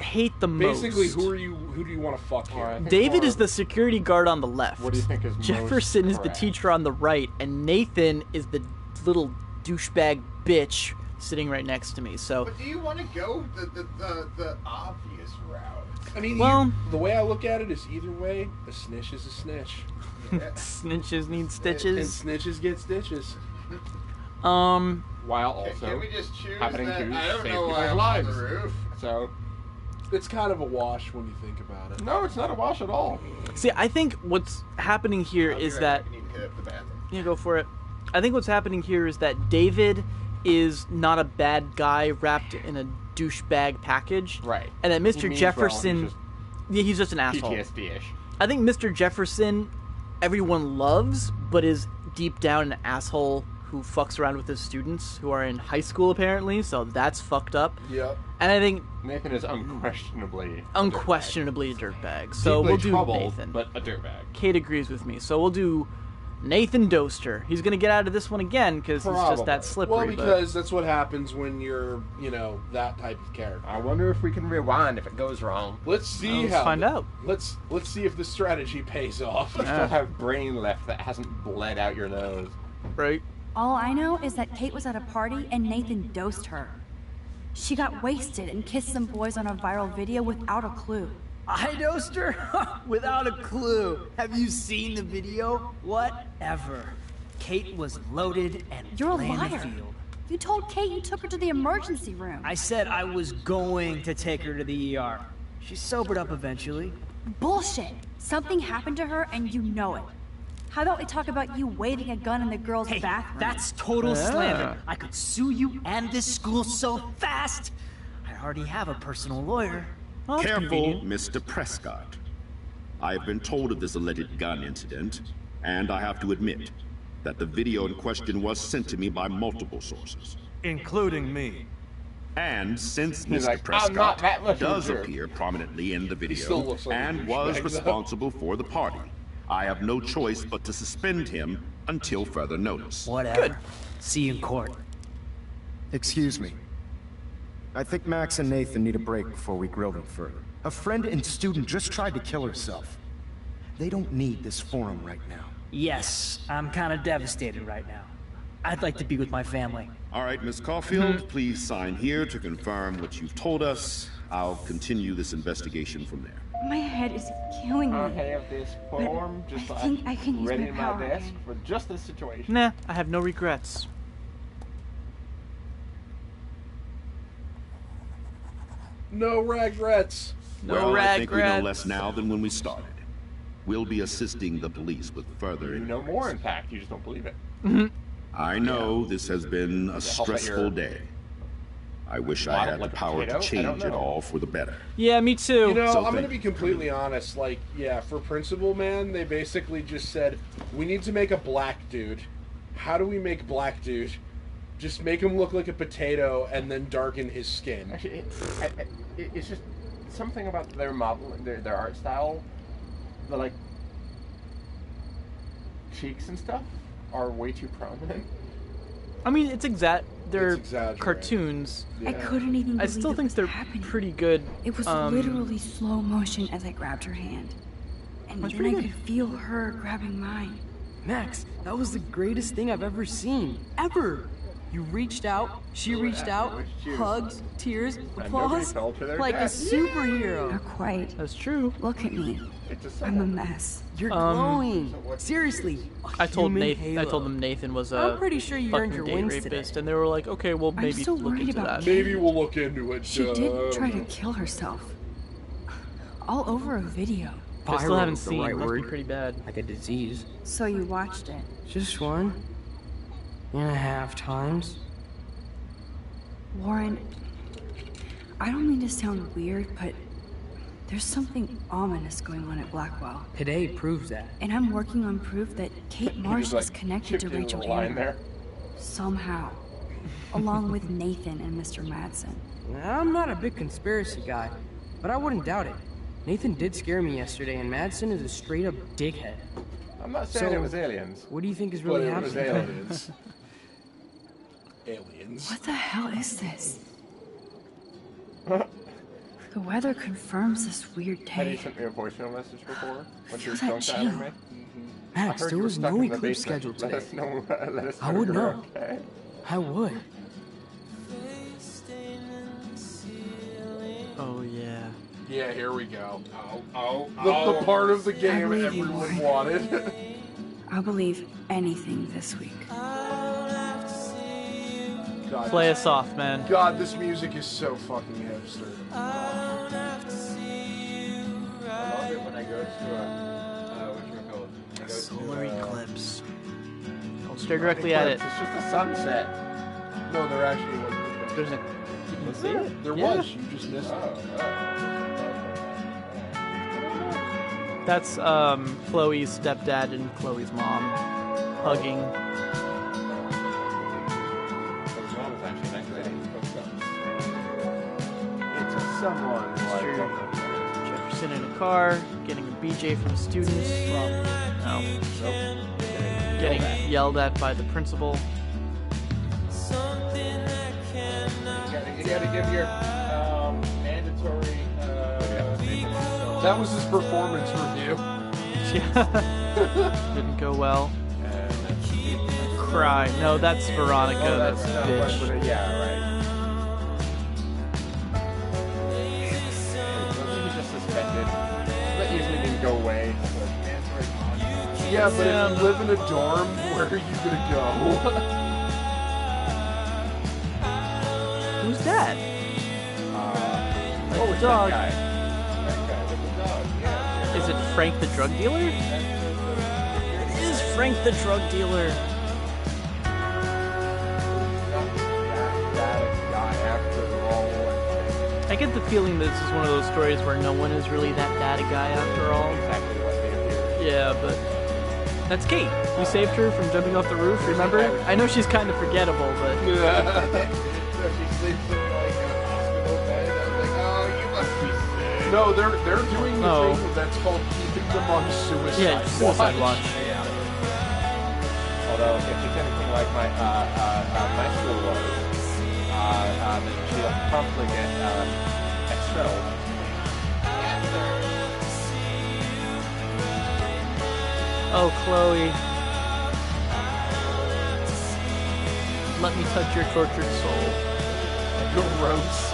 hate the most? Basically, who do you want to fuck here? David is the security guard on the left. What do you think is most Jefferson is the correct? teacher on the right, and Nathan is the little douchebag bitch sitting right next to me. So, But do you want to go the obvious route? I mean, well, the way I look at it is either way, a snitch is a snitch. snitches need And stitches. snitches get stitches. While also Can we just choose happening that? to I don't save know why people's I'm lives. on the roof. So It's kind of a wash when you think about it. no, it's not a wash at all. See, I think what's happening here is that. I need to hit up the bathroom. Yeah, go for it. I think what's happening here is that David is not a bad guy wrapped in a douchebag package. Right. And that He Mr. means Jefferson. well, Yeah, he's just an asshole. PTSD-ish. I think Mr. Jefferson, everyone loves, but is deep down an asshole who fucks around with his students who are in high school apparently, so that's fucked up. Yep. And I think Nathan is unquestionably a dirtbag. So Deeply we'll do troubled, Nathan. but a dirtbag. Kate agrees with me, so we'll do Nathan Doster. He's gonna get out of this one again because he's just that slippery. Well, but- because that's what happens when you're, that type of character. I wonder if we can rewind if it goes wrong. Let's see Let's how. find out. Let's see if the strategy pays off. You still have brain left that hasn't bled out your nose. Right. All I know is that Kate was at a party and Nathan dosed her. She got wasted and kissed some boys on a viral video without a clue. I dosed her? Without a clue. Have you seen the video? Whatever. Kate was loaded and You're a playing the liar. field. You told Kate you took her to the emergency room. I said I was going to take her to the ER. She sobered up eventually. Bullshit. Something happened to her and you know it. How about we talk about you waving a gun in the girl's Hey, bathroom? that's total slander. I could sue you and this school so fast. I already have a personal lawyer. Oh, that's Careful, convenient. Mr. Prescott. I have been told of this alleged gun incident, and I have to admit that the video in question was sent to me by multiple sources. Including me. And since He's Mr. like, "I'm not Prescott that much of a does jerk." appear prominently in the still video looks like a and was douchebag, though. responsible for the party, I have no choice but to suspend him until further notice. Whatever. Good. See you in court. Excuse me. I think Max and Nathan need a break before we grill them further. A friend and student just tried to kill herself. They don't need this forum right now. Yes, I'm kind of devastated right now. I'd like to be with my family. All right, Miss Caulfield, please sign here to confirm what you've told us. I'll continue this investigation from there. My head is killing me. I have this form just I think I can use ready my in my power desk again. for just this situation. Nah, I have no regrets. No regrets. Well, I think we know less now than when we started. We'll be assisting the police with further... You know more, in fact. You just don't believe it. I know this has been a Does it help that stressful you're day. I wish I wild had the like a power to potato? I don't change it know. all for the better. Yeah, me too. You know, So I'm going to thank be completely honest. Like, yeah, for Principal Man, they basically just said, we need to make a black dude. How do we make black dude? Just make him look like a potato and then darken his skin. Actually, it's just something about their model, their art style. The like cheeks and stuff are way too prominent. I mean, they're exaggerated. cartoons. I couldn't even I believe still it think was they're happening. pretty good. It was literally slow motion as I grabbed her hand. And That's then I pretty could feel her grabbing mine. Max, that was the greatest thing I've ever seen. Ever! You reached out, she reached out, hugs, tears, applause, fell to their like a death. superhero. Not quite. That's true. Look at me. I'm a mess. You're glowing. Seriously. I told human Nathan. I halo. told them Nathan was a I'm pretty sure you earned fucking your date wings rapist, today. and they were like, "Okay, well, I'm maybe so look worried into about that." Maybe we'll look into it. She did try to kill herself. All over a video. I still haven't Viral is the seen. right It must be word. pretty bad. Like a disease. So you watched it. Just 1.5 times. Warren, I don't mean to sound weird, but there's something ominous going on at Blackwell. Today proves that. And I'm working on proof that Kate Marsh just, is connected to chipped in Rachel the line Amber. there. Somehow. Along with Nathan and Mr. Madsen. I'm not a big conspiracy guy, but I wouldn't doubt it. Nathan did scare me yesterday, and Madsen is a straight-up dickhead. I'm not saying So, it was aliens. What do you think is But really it was happening? aliens. Aliens. What the hell is this? The weather confirms this weird Had you day. sent me a voicemail message before? When she was Feel that skunked out of chill. me? Max, I heard there you were was stuck no in the eclipse basement. scheduled Let today. us know. Let us know. I would you're know. Okay. I would. Oh yeah. Yeah, here we go. Oh, The part of the game believe you, everyone Warren. wanted. I'll believe anything this week. God, Play us off, man. God, this music is so fucking hipster. I love it when I go to whatchamacallit? I go Solar to, eclipse. Don't stare directly at it. It's just a sunset. No, there actually wasn't. There's a. You can see it. There Yeah. was. You just missed it. That's Chloe's stepdad and Chloe's mom hugging. His mom is actually a nice lady. It's a someone like Jefferson in a car, getting a BJ from the students. No. Getting yelled at by the principal. You gotta give your mandatory. That was his performance review. Yeah. Didn't go well. Cry. No, that's Veronica. That's bitch. Yeah, right. He was just suspended. That usually didn't go away. Yeah, but if you live in a dorm, where are you gonna go? Who's that? What was dog. that guy? Is it it Frank the drug dealer? It is Frank the drug dealer. I get the feeling that this is one of those stories where no one is really that bad a guy after all. Exactly what they appear. Yeah, but that's Kate. We saved her from jumping off the roof, remember? I know she's kind of forgettable, but... So she sleeps in like a hospital bed. I was like, oh, you must be sick. No, they're doing the thing that's called keeping them on suicide watch. Suicide watch. Yeah. Although, if it's anything like my school was, then she'll promptly get expelled. Oh, Chloe. Let me touch your tortured soul. Gross.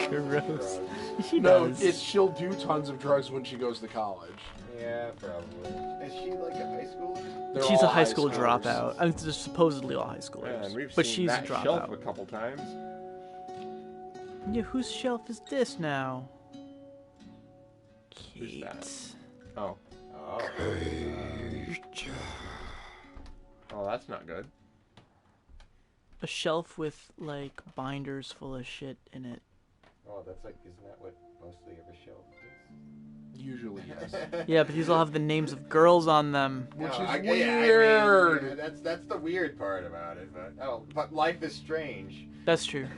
Gross. She No, does. she'll do tons of drugs when she goes to college. Yeah, probably. Is she like a high schooler? She's a high school dropout. I mean, they're supposedly all high schoolers. Yeah, and we've but seen she's that a dropout. shelf a couple times. Yeah, whose shelf is this now? Who's Kate. that? Oh. Oh, that's not good. A shelf with, like, binders full of shit in it. Oh, that's like, isn't that what mostly every shelf is? Usually, yes. Yeah, but these all have the names of girls on them. Which is I weird. mean, that's the weird part about it. But life is strange. That's true.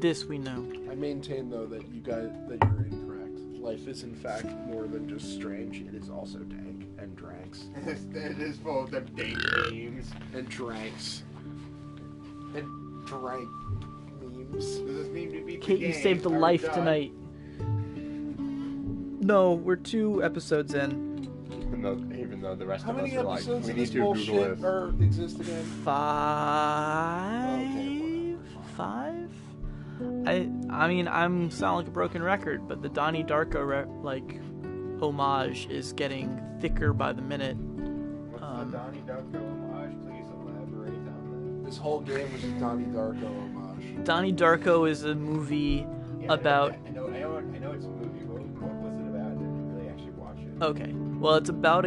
This we know. I maintain, though, that you're incorrect. Life is, in fact, more than just strange. It is also dank and dranks. It is full of them dank memes. And dranks. And drank memes. Does this mean to be Kate, you saved a life tonight. No, we're 2 episodes in. Even though the rest How of us many are like, episodes we of need this to Google bullshit this. exist again? 5? I mean, I'm sound like a broken record, but the Donnie Darko homage is getting thicker by the minute. What's the Donnie Darko homage? Please elaborate on This whole game was a Donnie Darko homage. Donnie Darko is a movie about. I know it's a movie. What was it about? I didn't really actually watch it. Okay, well, it's about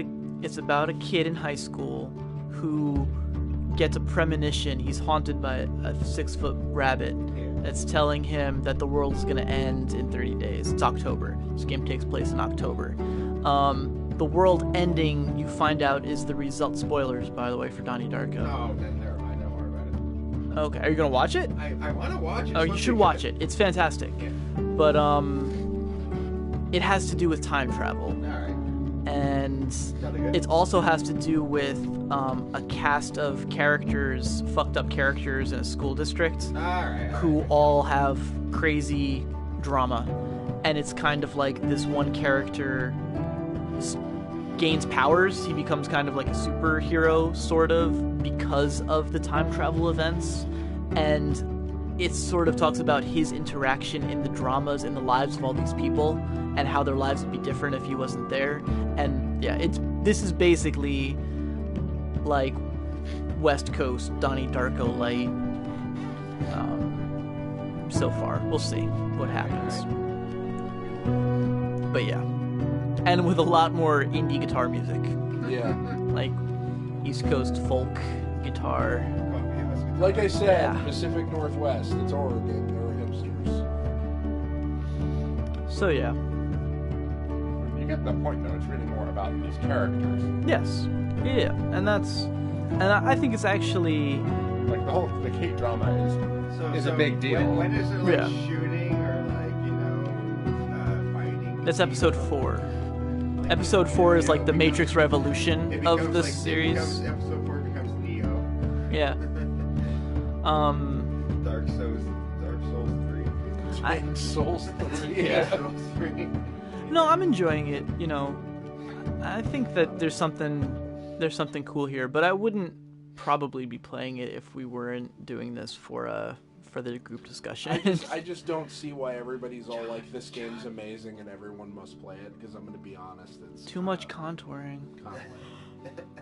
a kid in high school who gets a premonition. He's haunted by a 6-foot rabbit that's telling him that the world is going to end in 30 days. It's October. This game takes place in October. The world ending, you find out, is the result. Spoilers, by the way, for Donnie Darko. Oh, then never mind. Don't worry about it. Okay, are you going to watch it? I want to watch it. Oh, you should watch it. It's fantastic. Yeah. But it has to do with time travel. Alright. And it also has to do with a cast of characters, fucked up characters in a school district who all have crazy drama. And it's kind of like this one character gains powers. He becomes kind of like a superhero, sort of, because of the time travel events. And it sort of talks about his interaction in the dramas in the lives of all these people and how their lives would be different if he wasn't there. And yeah, this is basically like West Coast Donnie Darko light. So far, we'll see what happens. But yeah, and with a lot more indie guitar music. Yeah, like East Coast folk guitar. Like I said, Yeah. Pacific Northwest. It's Oregon. They're hipsters. So yeah. You get the point, though. It's really more about these characters. Yes. Yeah, and I think it's actually like the Kate drama is a big deal. When is it like Yeah. shooting or like fighting? That's episode 4. Episode 4 is like the Matrix Revolution It of becomes, the like, series. Episode 4 becomes Neo. Yeah. Dark Souls 3. Souls 3. Yeah. Souls 3. No, I'm enjoying it. You know, I think that there's something cool here, but I wouldn't probably be playing it if we weren't doing this for the group discussion. I just don't see why everybody's all like, this game's amazing and everyone must play it, because I'm going to be honest, it's Too much contouring.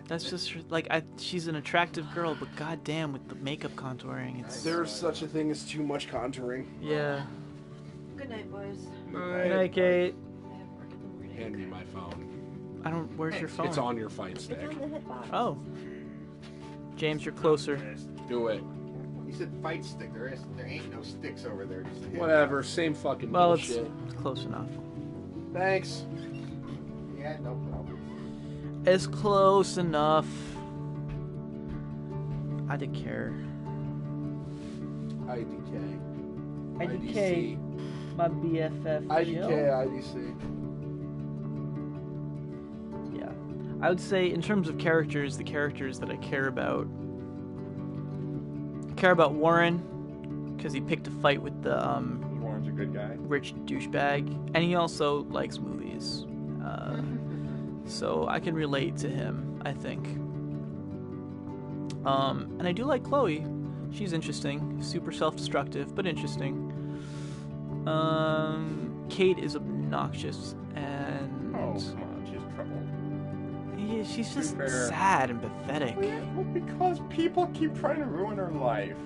That's just like she's an attractive girl, but goddamn, with the makeup contouring, it's There's such a thing as too much contouring. yeah. Good night, boys. Good night, Kate. Hand me my phone. I don't. Where's your phone? It's on your fight stick. Oh. James, you're closer. Do it. You said fight stick. There ain't no sticks over there. Just Whatever. Same fucking Well, bullshit. it's close enough. Thanks. Yeah, no problem. It's close enough. I did care. IDK. IDK. My BFF. IDK, Jill. IDC. Yeah. I would say, in terms of characters, the characters that I care about Warren, because he picked a fight with the Warren's a good guy. rich douchebag, and he also likes movies. So I can relate to him, I think. And I do like Chloe. She's interesting. Super self-destructive, but interesting. Kate is obnoxious, and... Oh, come on, she's trouble. Yeah, she's just fair. sad and pathetic. Well, because people keep trying to ruin her life.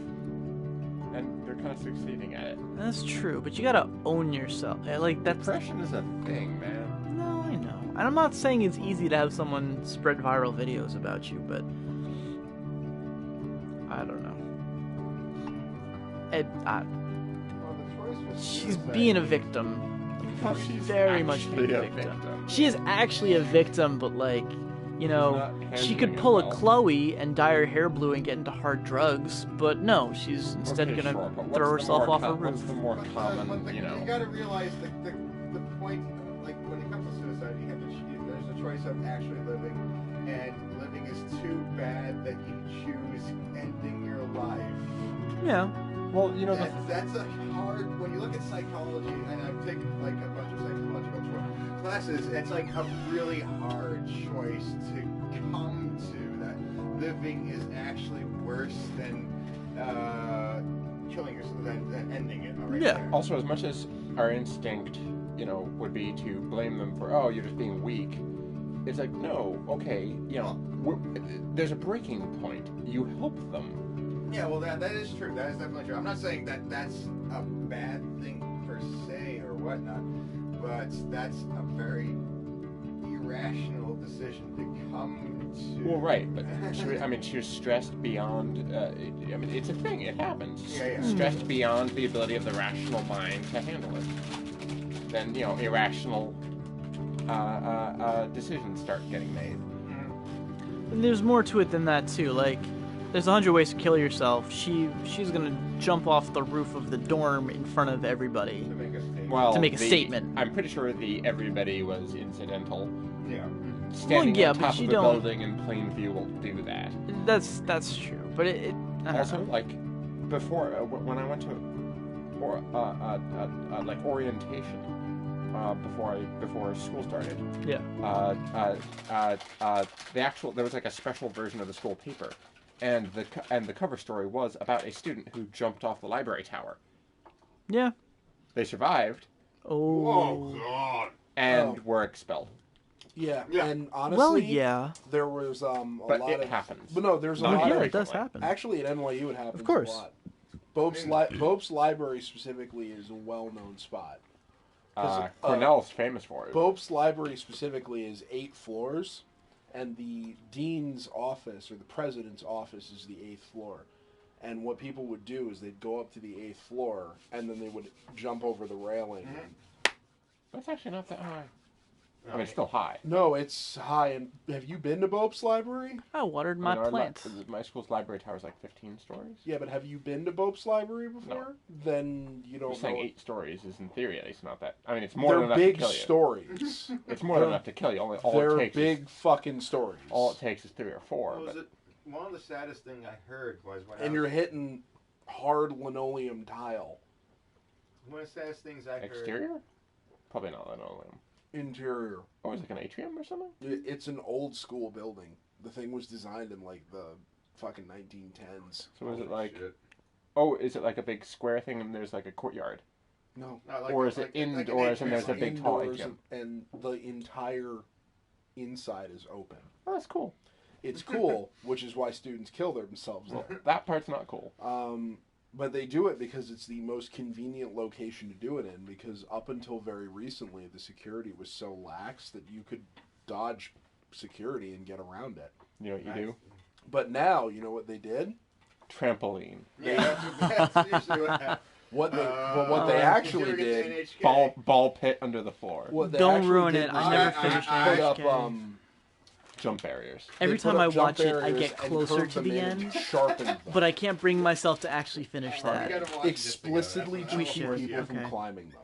And they're kind of succeeding at it. That's true, but you gotta own yourself. Like, that's... Depression is a thing, man. No, I know. And I'm not saying it's easy to have someone spread viral videos about you, but... I don't know. She's being a victim. Well, she's very much being a victim. She is actually a victim, but like, you know, she could pull a Chloe and dye her hair blue and get into hard drugs, but no, she's instead Okay, gonna sure, but throw what's the herself more off a roof. What's the more common, You gotta realize the point, like, when it comes to suicide, you have to there's a choice of actually living, and living is too bad that you choose ending your life. Yeah. Well, you know, that's a hard. When you look at psychology, and I've taken like a bunch of psychological classes, it's like a really hard choice to come to. That living is actually worse than killing yourself, than ending it. Right there. Also, as much as our instinct, you know, would be to blame them for, oh, you're just being weak. It's like, no, okay, you know, there's a breaking point. You help them. Yeah, well, that is true. That is definitely true. I'm not saying that that's a bad thing per se or whatnot, but that's a very irrational decision to come to. Well, right, but she was stressed beyond. It's a thing. It happens. Yeah. Stressed beyond the ability of the rational mind to handle it. Then, you know, irrational decisions start getting made. And there's more to it than that too. Like, there's 100 ways to kill yourself. She's gonna jump off the roof of the dorm in front of everybody to make a statement. I'm pretty sure the everybody was incidental. Yeah. Standing on top of a building in plain view will do that. That's true, but it also like before when I went to like orientation before school started. Yeah. There was like a special version of the school paper. And the cover story was about a student who jumped off the library tower. Yeah. They survived. Oh God! And were expelled. Yeah, and honestly, well, yeah, there was a but lot it of happens. But no, there's a lot. Yeah, of, it does happen. Actually, at NYU, it happens. Of course. A lot. Bope's library specifically is a well-known spot. Cornell's famous for it. Bope's library specifically is 8 floors, and the dean's office or the president's office is the 8th floor. And what people would do is they'd go up to the 8th floor, and then they would jump over the railing. That's actually not that high. I mean, it's still high. No, it's high. And have you been to Bope's library? I watered my plants. My school's library tower is like 15 stories. Yeah, but have you been to Bope's library before? No. Then you don't know. Saying 8 stories is in thery at least not that. I mean, it's more than enough big to kill you. Stories. It's more than enough to kill you. All They're it takes big fucking stories. All it takes is 3 or 4. What was it? One of the saddest thing I heard was when you're hitting hard linoleum tile. One of the saddest things I heard. Exterior? Probably not linoleum. Interior. Oh, is it like an atrium or something? It's an old school building. The thing was designed in like the fucking 1910s. So is it like... Shit. Oh, is it like a big square thing and there's like a courtyard? No. Or is it indoors and there's a big tall atrium? And the entire inside is open. Oh, that's cool. It's cool, which is why students kill themselves there. That part's not cool. But they do it because it's the most convenient location to do it in, because up until very recently, the security was so lax that you could dodge security and get around it. You know what you do? But now, you know what they did? Trampoline. Yeah, that's usually what happens. What they actually did... Ball pit under the floor. What they Don't actually ruin did it. was I never they finished put NHK. up, jump barriers. Every They put time I up jump watch it, I barriers get and closer curved to them the in and end, sharpened them. but I can't bring myself to actually finish that. Explicitly to We keep should, people from okay. climbing them.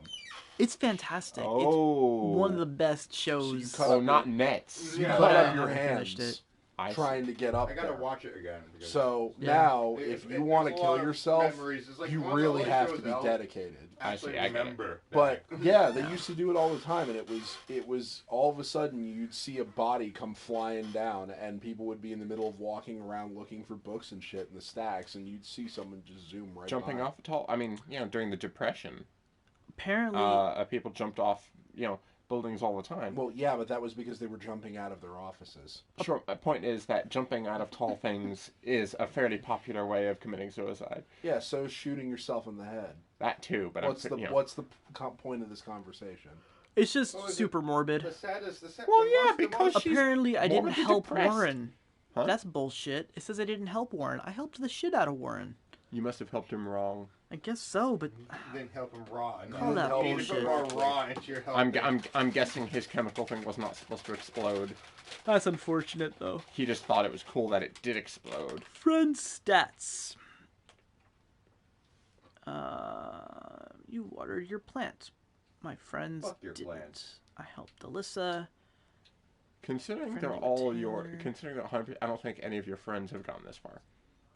It's fantastic. Oh. It's one of the best shows. Oh, not nets. You Yeah. cut I up your haven't finished hands it. trying to get up I gotta there. watch it again. because- So Yeah. now, if you want to there's a kill lot of yourself, memories. It's like you one of the really only have to shows be I'll dedicated. actually I get it. remember. But yeah, they used to do it all the time, and it was all of a sudden you'd see a body come flying down, and people would be in the middle of walking around looking for books and shit in the stacks, and you'd see someone just zoom right Jumping by. off a tall... I mean, during the Depression, Apparently, people jumped off, buildings all the time. Well, yeah, but that was because they were jumping out of their offices. Sure, my point is that jumping out of tall things is a fairly popular way of committing suicide. Yeah, so is shooting yourself in the head. That too, but what's the point of this conversation? it's just super morbid. The saddest. Well, yeah, because she's Apparently, I didn't morbidly help depressed. Warren. Huh? That's bullshit. It says I didn't help Warren. I helped the shit out of Warren. You must have helped him wrong. I guess so, but Didn't help him raw. Call that You need to put bullshit. more raw into your help. I'm guessing his chemical thing was not supposed to explode. that's unfortunate, though. He just thought it was cool that it did explode. Friend stats. You watered your plant. My friends Fuck your didn't. plant. I helped Alyssa. Considering Friend they're with all Taylor. considering that 100, I don't think any of your friends have gone this far.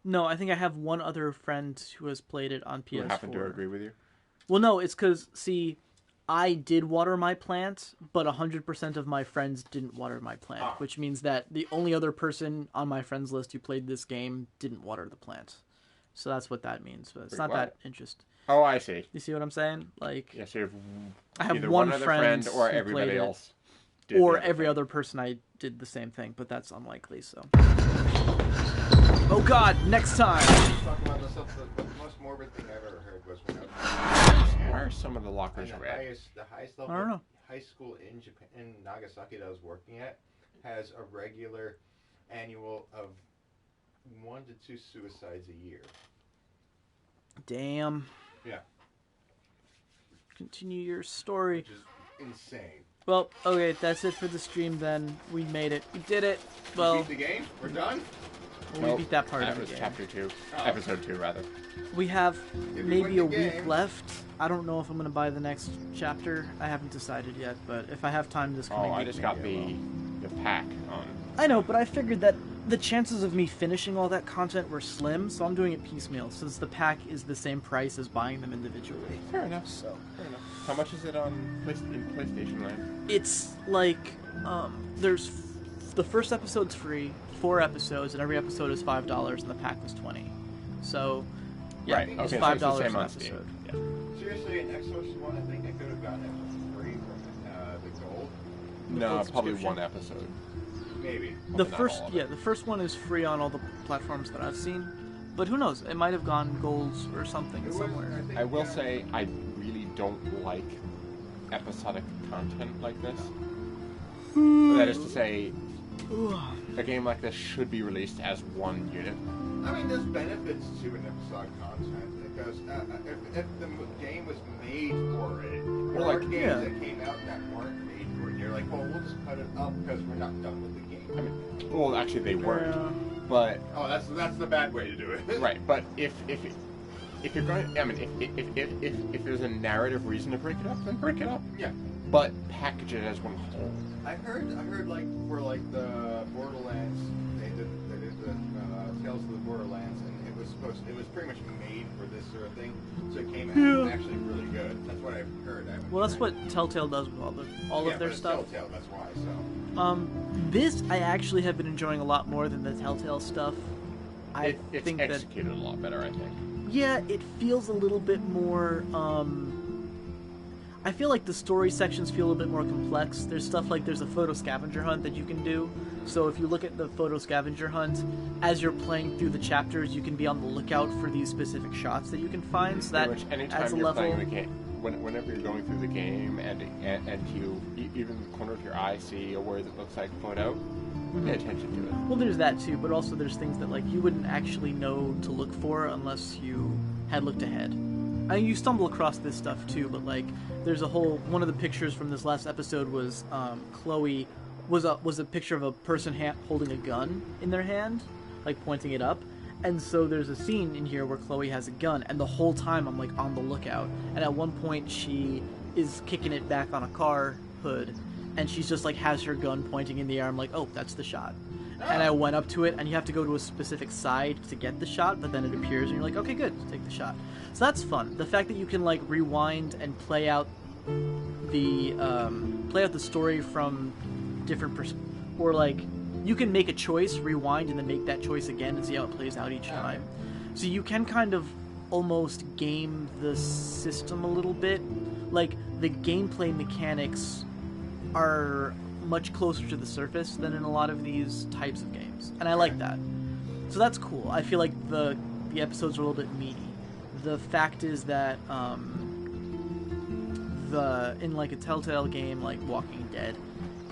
No, I think I have one other friend who has played it on PS4. Who happen to agree with you? Well, no, it's because, see, I did water my plant, but 100% of my friends didn't water my plant, which means that the only other person on my friends list who played this game didn't water the plant. So that's what that means, but it's Wait, not what? that interesting. Oh, I see. You see what I'm saying? Like, Yes, you have I have either one other friend or who everybody played it. else. Did Or the other every thing. other person I did the same thing, but that's unlikely, so. Oh god, next time! Talk about the most morbid thing I've ever heard was when I was Why are some of the lockers and red? the highest level I don't know. high school in Japan, in Nagasaki that I was working at, has a regular annual of 1 to 2 suicides a year. Damn. Yeah. Continue your story. Which is insane. Well, okay, that's it for the stream then. We made it. We did it. We Well, beat the game? We're done? we beat that part That of the was game. chapter 2. Oh. Episode 2, rather. We have If we maybe win a the week game- left. I don't know if I'm going to buy the next chapter. I haven't decided yet, but if I have time this coming Oh, I week, just maybe got I will. the pack on. I know, but I figured that the chances of me finishing all that content were slim, so I'm doing it piecemeal, since the pack is the same price as buying them individually. Fair enough. So Fair enough. How much is it on in PlayStation Land? it's like the first episode's free, 4 episodes, and every episode is $5, and the pack was $20. So yeah, Right, it's okay, so $5 it's the same an on Steam. episode. Yeah. Seriously, an Exos one, I think I could have gotten it for free from the gold. No, full probably subscription? one episode. Maybe. The Probably not first, all of yeah, it. the first one is free on all the platforms that I've seen, but who knows? It might have gone gold or something It was, somewhere. think, I will yeah. say I really don't like episodic content like this. That is to say, a game like this should be released as one unit. I mean, there's benefits to an episode content because if the game was made for it, there Well, are like, games yeah. that came out that weren't made for it. You're like, well, we'll just cut it up because we're not done with the game. I mean, well, actually they weren't, but Oh, that's the bad way to do it. right. But if you're going, I mean, if there's a narrative reason to break it up, then break it up. Yeah. But package it as one whole. I heard like for like the Borderlands, they did the Tales of the Borderlands, and it was pretty much made for this sort of thing, so it came out actually really good. That's what I've heard. Well, that's what Telltale does with all yeah, of their but it's stuff. Telltale, that's why. So. This I actually have been enjoying a lot more than the Telltale stuff. I It's think that executed a lot better, I think. yeah, it feels a little bit more. I feel like the story sections feel a bit more complex. There's stuff like there's a photo scavenger hunt that you can do, So if you look at the photo scavenger hunt, as you're playing through the chapters, you can be on the lookout for these specific shots that you can find. So that anytime adds a you're level. playing the game, whenever you're going through the game, and you even the corner of your eye see a word that looks like photo, pay attention to it. Well, there's that too, but also there's things that like you wouldn't actually know to look for unless you had looked ahead. I mean, you stumble across this stuff too, but like there's a whole one of the pictures from this last episode was Chloe was a picture of a person holding a gun in their hand, like pointing it up. And so there's a scene in here where Chloe has a gun, and the whole time I'm like on the lookout. And at one point she is kicking it back on a car hood, and she's just like has her gun pointing in the air. I'm like, oh, that's the shot. And I went up to it, and you have to go to a specific side to get the shot, but then it appears, and you're like, okay, good, take the shot. So that's fun. The fact that you can like rewind and play out the story from different or like you can make a choice, rewind, and then make that choice again and see how it plays out each time. So you can kind of almost game the system a little bit. Like the gameplay mechanics are much closer to the surface than in a lot of these types of games, and I like that. So that's cool. I feel like the episodes are a little bit meaty. The fact is that in like a Telltale game like Walking Dead,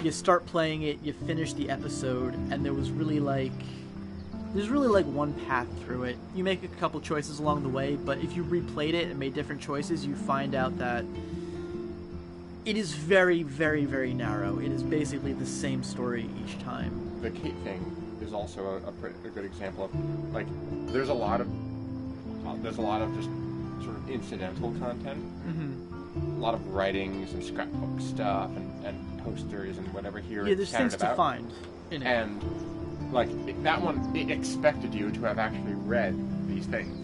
you start playing it, you finish the episode, and there's really like one path through it. You make a couple choices along the way, but if you replayed it and made different choices, you find out that it is very, very, very narrow. It is basically the same story each time. The Kate thing is also a good example of, like, there's a lot of just sort of incidental content. A lot of writings and scrapbook stuff and posters and whatever here. Yeah, there's things to find in it. And like that one, it expected you to have actually read these things.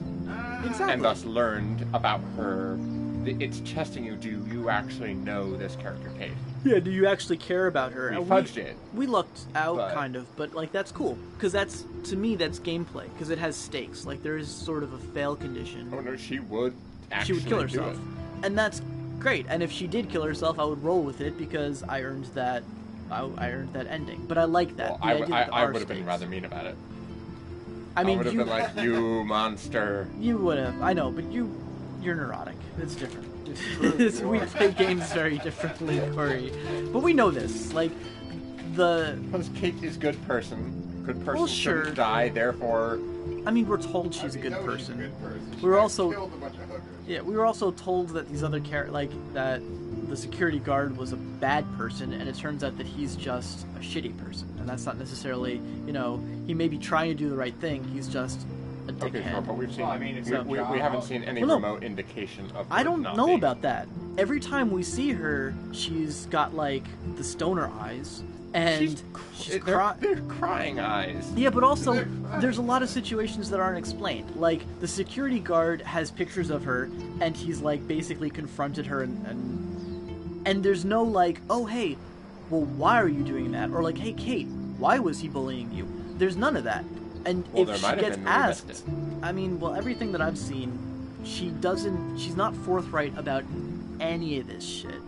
Exactly. And thus learned about her. It's testing you. Do you actually know this character, Kate? Yeah, do you actually care about her? We fudged it. We lucked out, kind of, but like that's cool because that's, to me, that's gameplay because it has stakes. Like there is sort of a fail condition. Oh no, she would actually kill herself, do it. And that's great. And if she did kill herself, I would roll with it because I earned that. I earned that ending. But I like that. Well, I would have been rather mean about it. I mean, I would have been like, "You monster." You would have. I know, but you're neurotic. It's different. We play games very differently, Corey. But we know this. Like because Kate is good person. Good person well, sure. shouldn't die. Therefore, I mean, we're told she's a good person. She's a good person. We were also killed a bunch of hookers. Yeah, we were also told that these other that the security guard was a bad person, and it turns out that he's just a shitty person, and that's not necessarily, he may be trying to do the right thing. He's just a dickhead. Okay, sure, but we've seen. Well, I mean, we haven't seen any remote indication of. I don't know being. about that. Every time we see her, she's got like the stoner eyes. And they're crying eyes. Yeah, but also there's a lot of situations that aren't explained. Like the security guard has pictures of her, and he's like basically confronted her, and there's no like, oh hey, well why are you doing that? Or like, hey Kate, why was he bullying you? There's none of that. And if she gets asked, I mean, well everything that I've seen, she's not forthright about any of this shit.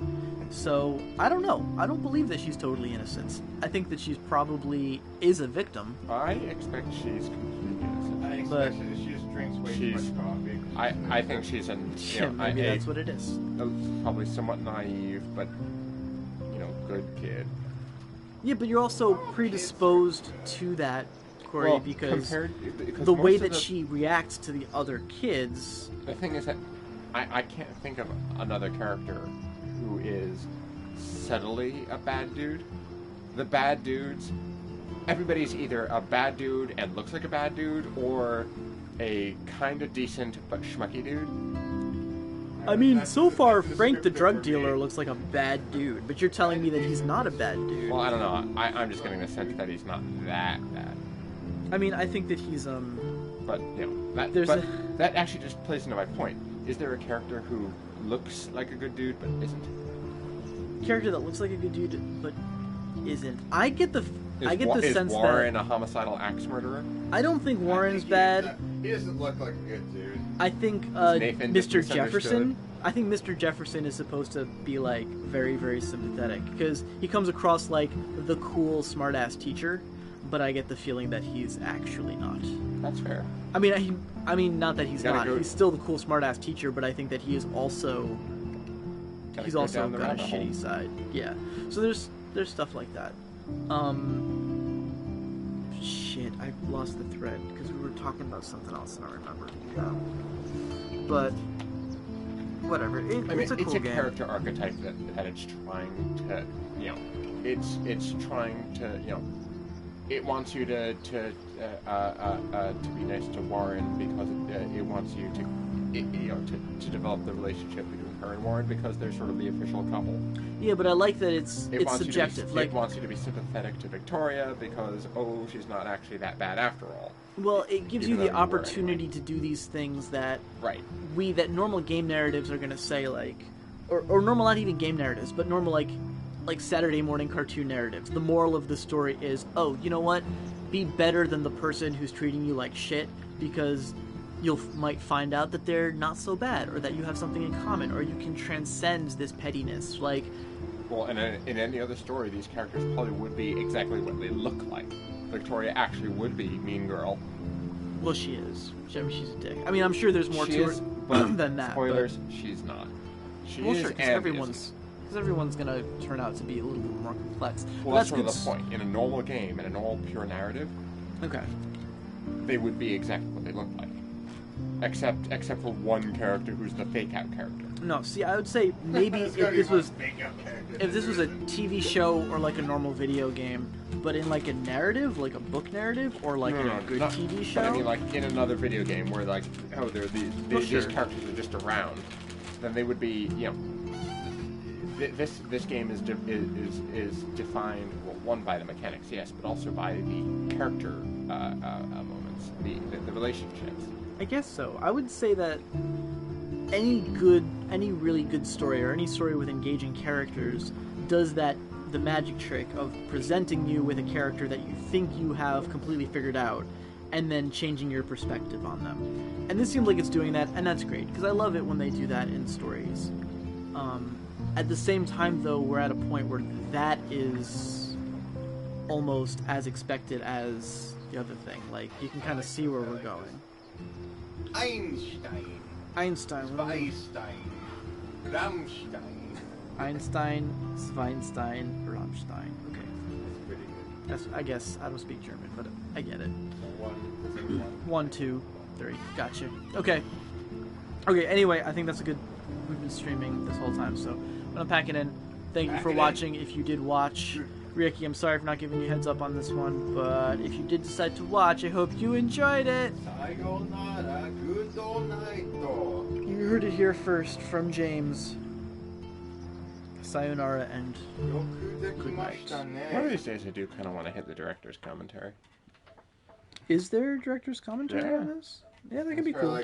So, I don't know. I don't believe that she's totally innocent. I think that she's probably is a victim. I expect she's completely innocent. I expect she just drinks way too much coffee. I think she's maybe that's what it is. Probably somewhat naive, but, good kid. Yeah, but you're also predisposed to that, Corey, well, because because the way that she reacts to the other kids... The thing is that I can't think of another character who is subtly a bad dude. The bad dudes, everybody's either a bad dude and looks like a bad dude, or a kind of decent but schmucky dude. I mean, so far, Frank the drug dealer looks like a bad dude, but you're telling me that he's not a bad dude. Well, I don't know. I'm just getting the sense that he's not that bad. I mean, I think that he's, But, that actually just plays into my point. Is there a character who looks like a good dude but isn't? Character that looks like a good dude but isn't. I get the sense that... Is Warren a homicidal axe murderer? I don't think Warren's bad. He doesn't look like a good dude. I think Mr. Jefferson I think Mr. Jefferson is supposed to be like very, very sympathetic because he comes across like the cool, smart-ass teacher, but I get the feeling that he's actually not. That's fair. I mean, not that he's not. Go... He's still the cool, smart-ass teacher, but I think that he is also. He's also got a shitty side. Yeah. So there's stuff like that. Shit, I lost the thread because we were talking about something else and I remember. But whatever. It's a cool game. Character archetype that it's trying to, it's trying to, it wants you to be nice to Warren because it wants you to develop the relationship between her and Warren because they're sort of the official couple. Yeah, but I like that it's subjective. It wants you to be sympathetic to Victoria because she's not actually that bad after all. Well, it gives you the opportunity to do these things that that normal game narratives are going to say like, or normal not even game narratives, but normal like Saturday morning cartoon narratives. The moral of the story is, oh, you know what? Be better than the person who's treating you like shit because might find out that they're not so bad, or that you have something in common, or you can transcend this pettiness. Like, well, and in any other story, these characters probably would be exactly what they look like. Victoria actually would be Mean Girl. Well, she is. She's a dick. I mean, I'm sure there's more to her than that. Spoilers, she's not. She is, sure, because everyone's gonna turn out to be a little bit more complex. Well, that's sort of the point. In a normal game, in a normal pure narrative, they would be exactly what they look like. Except for one character who's the fake out character. No, see, I would say maybe if this was a TV show or like a normal video game, but in like a narrative, like a book narrative, or like a good TV show. I mean, like in another video game where like these characters are just around, then they would be This game is defined, well, one by the mechanics, yes, but also by the character moments, the relationships. I guess so. I would say that any really good story, or any story with engaging characters, does the magic trick of presenting you with a character that you think you have completely figured out, and then changing your perspective on them. And this seems like it's doing that, and that's great, because I love it when they do that in stories. At the same time, though, we're at a point where that is almost as expected as the other thing. Like, you can kind of see where we're going. Einstein. Rammstein. Einstein, Zweinstein, Rammstein. Okay. That's pretty good. I guess I don't speak German, but I get it. 1, 2, 3. Gotcha. Okay. Anyway, I think that's a good... We've been streaming this whole time, so I'm gonna pack it in. Thank you for watching. If you did watch, Ricky, I'm sorry for not giving you a heads up on this one, but if you did decide to watch, I hope you enjoyed it. Sayonara, good night. You heard it here first from James. Sayonara and good night. One of these days, I do kind of want to hit the director's commentary. Is there a director's commentary on this? Yeah, that could be cool.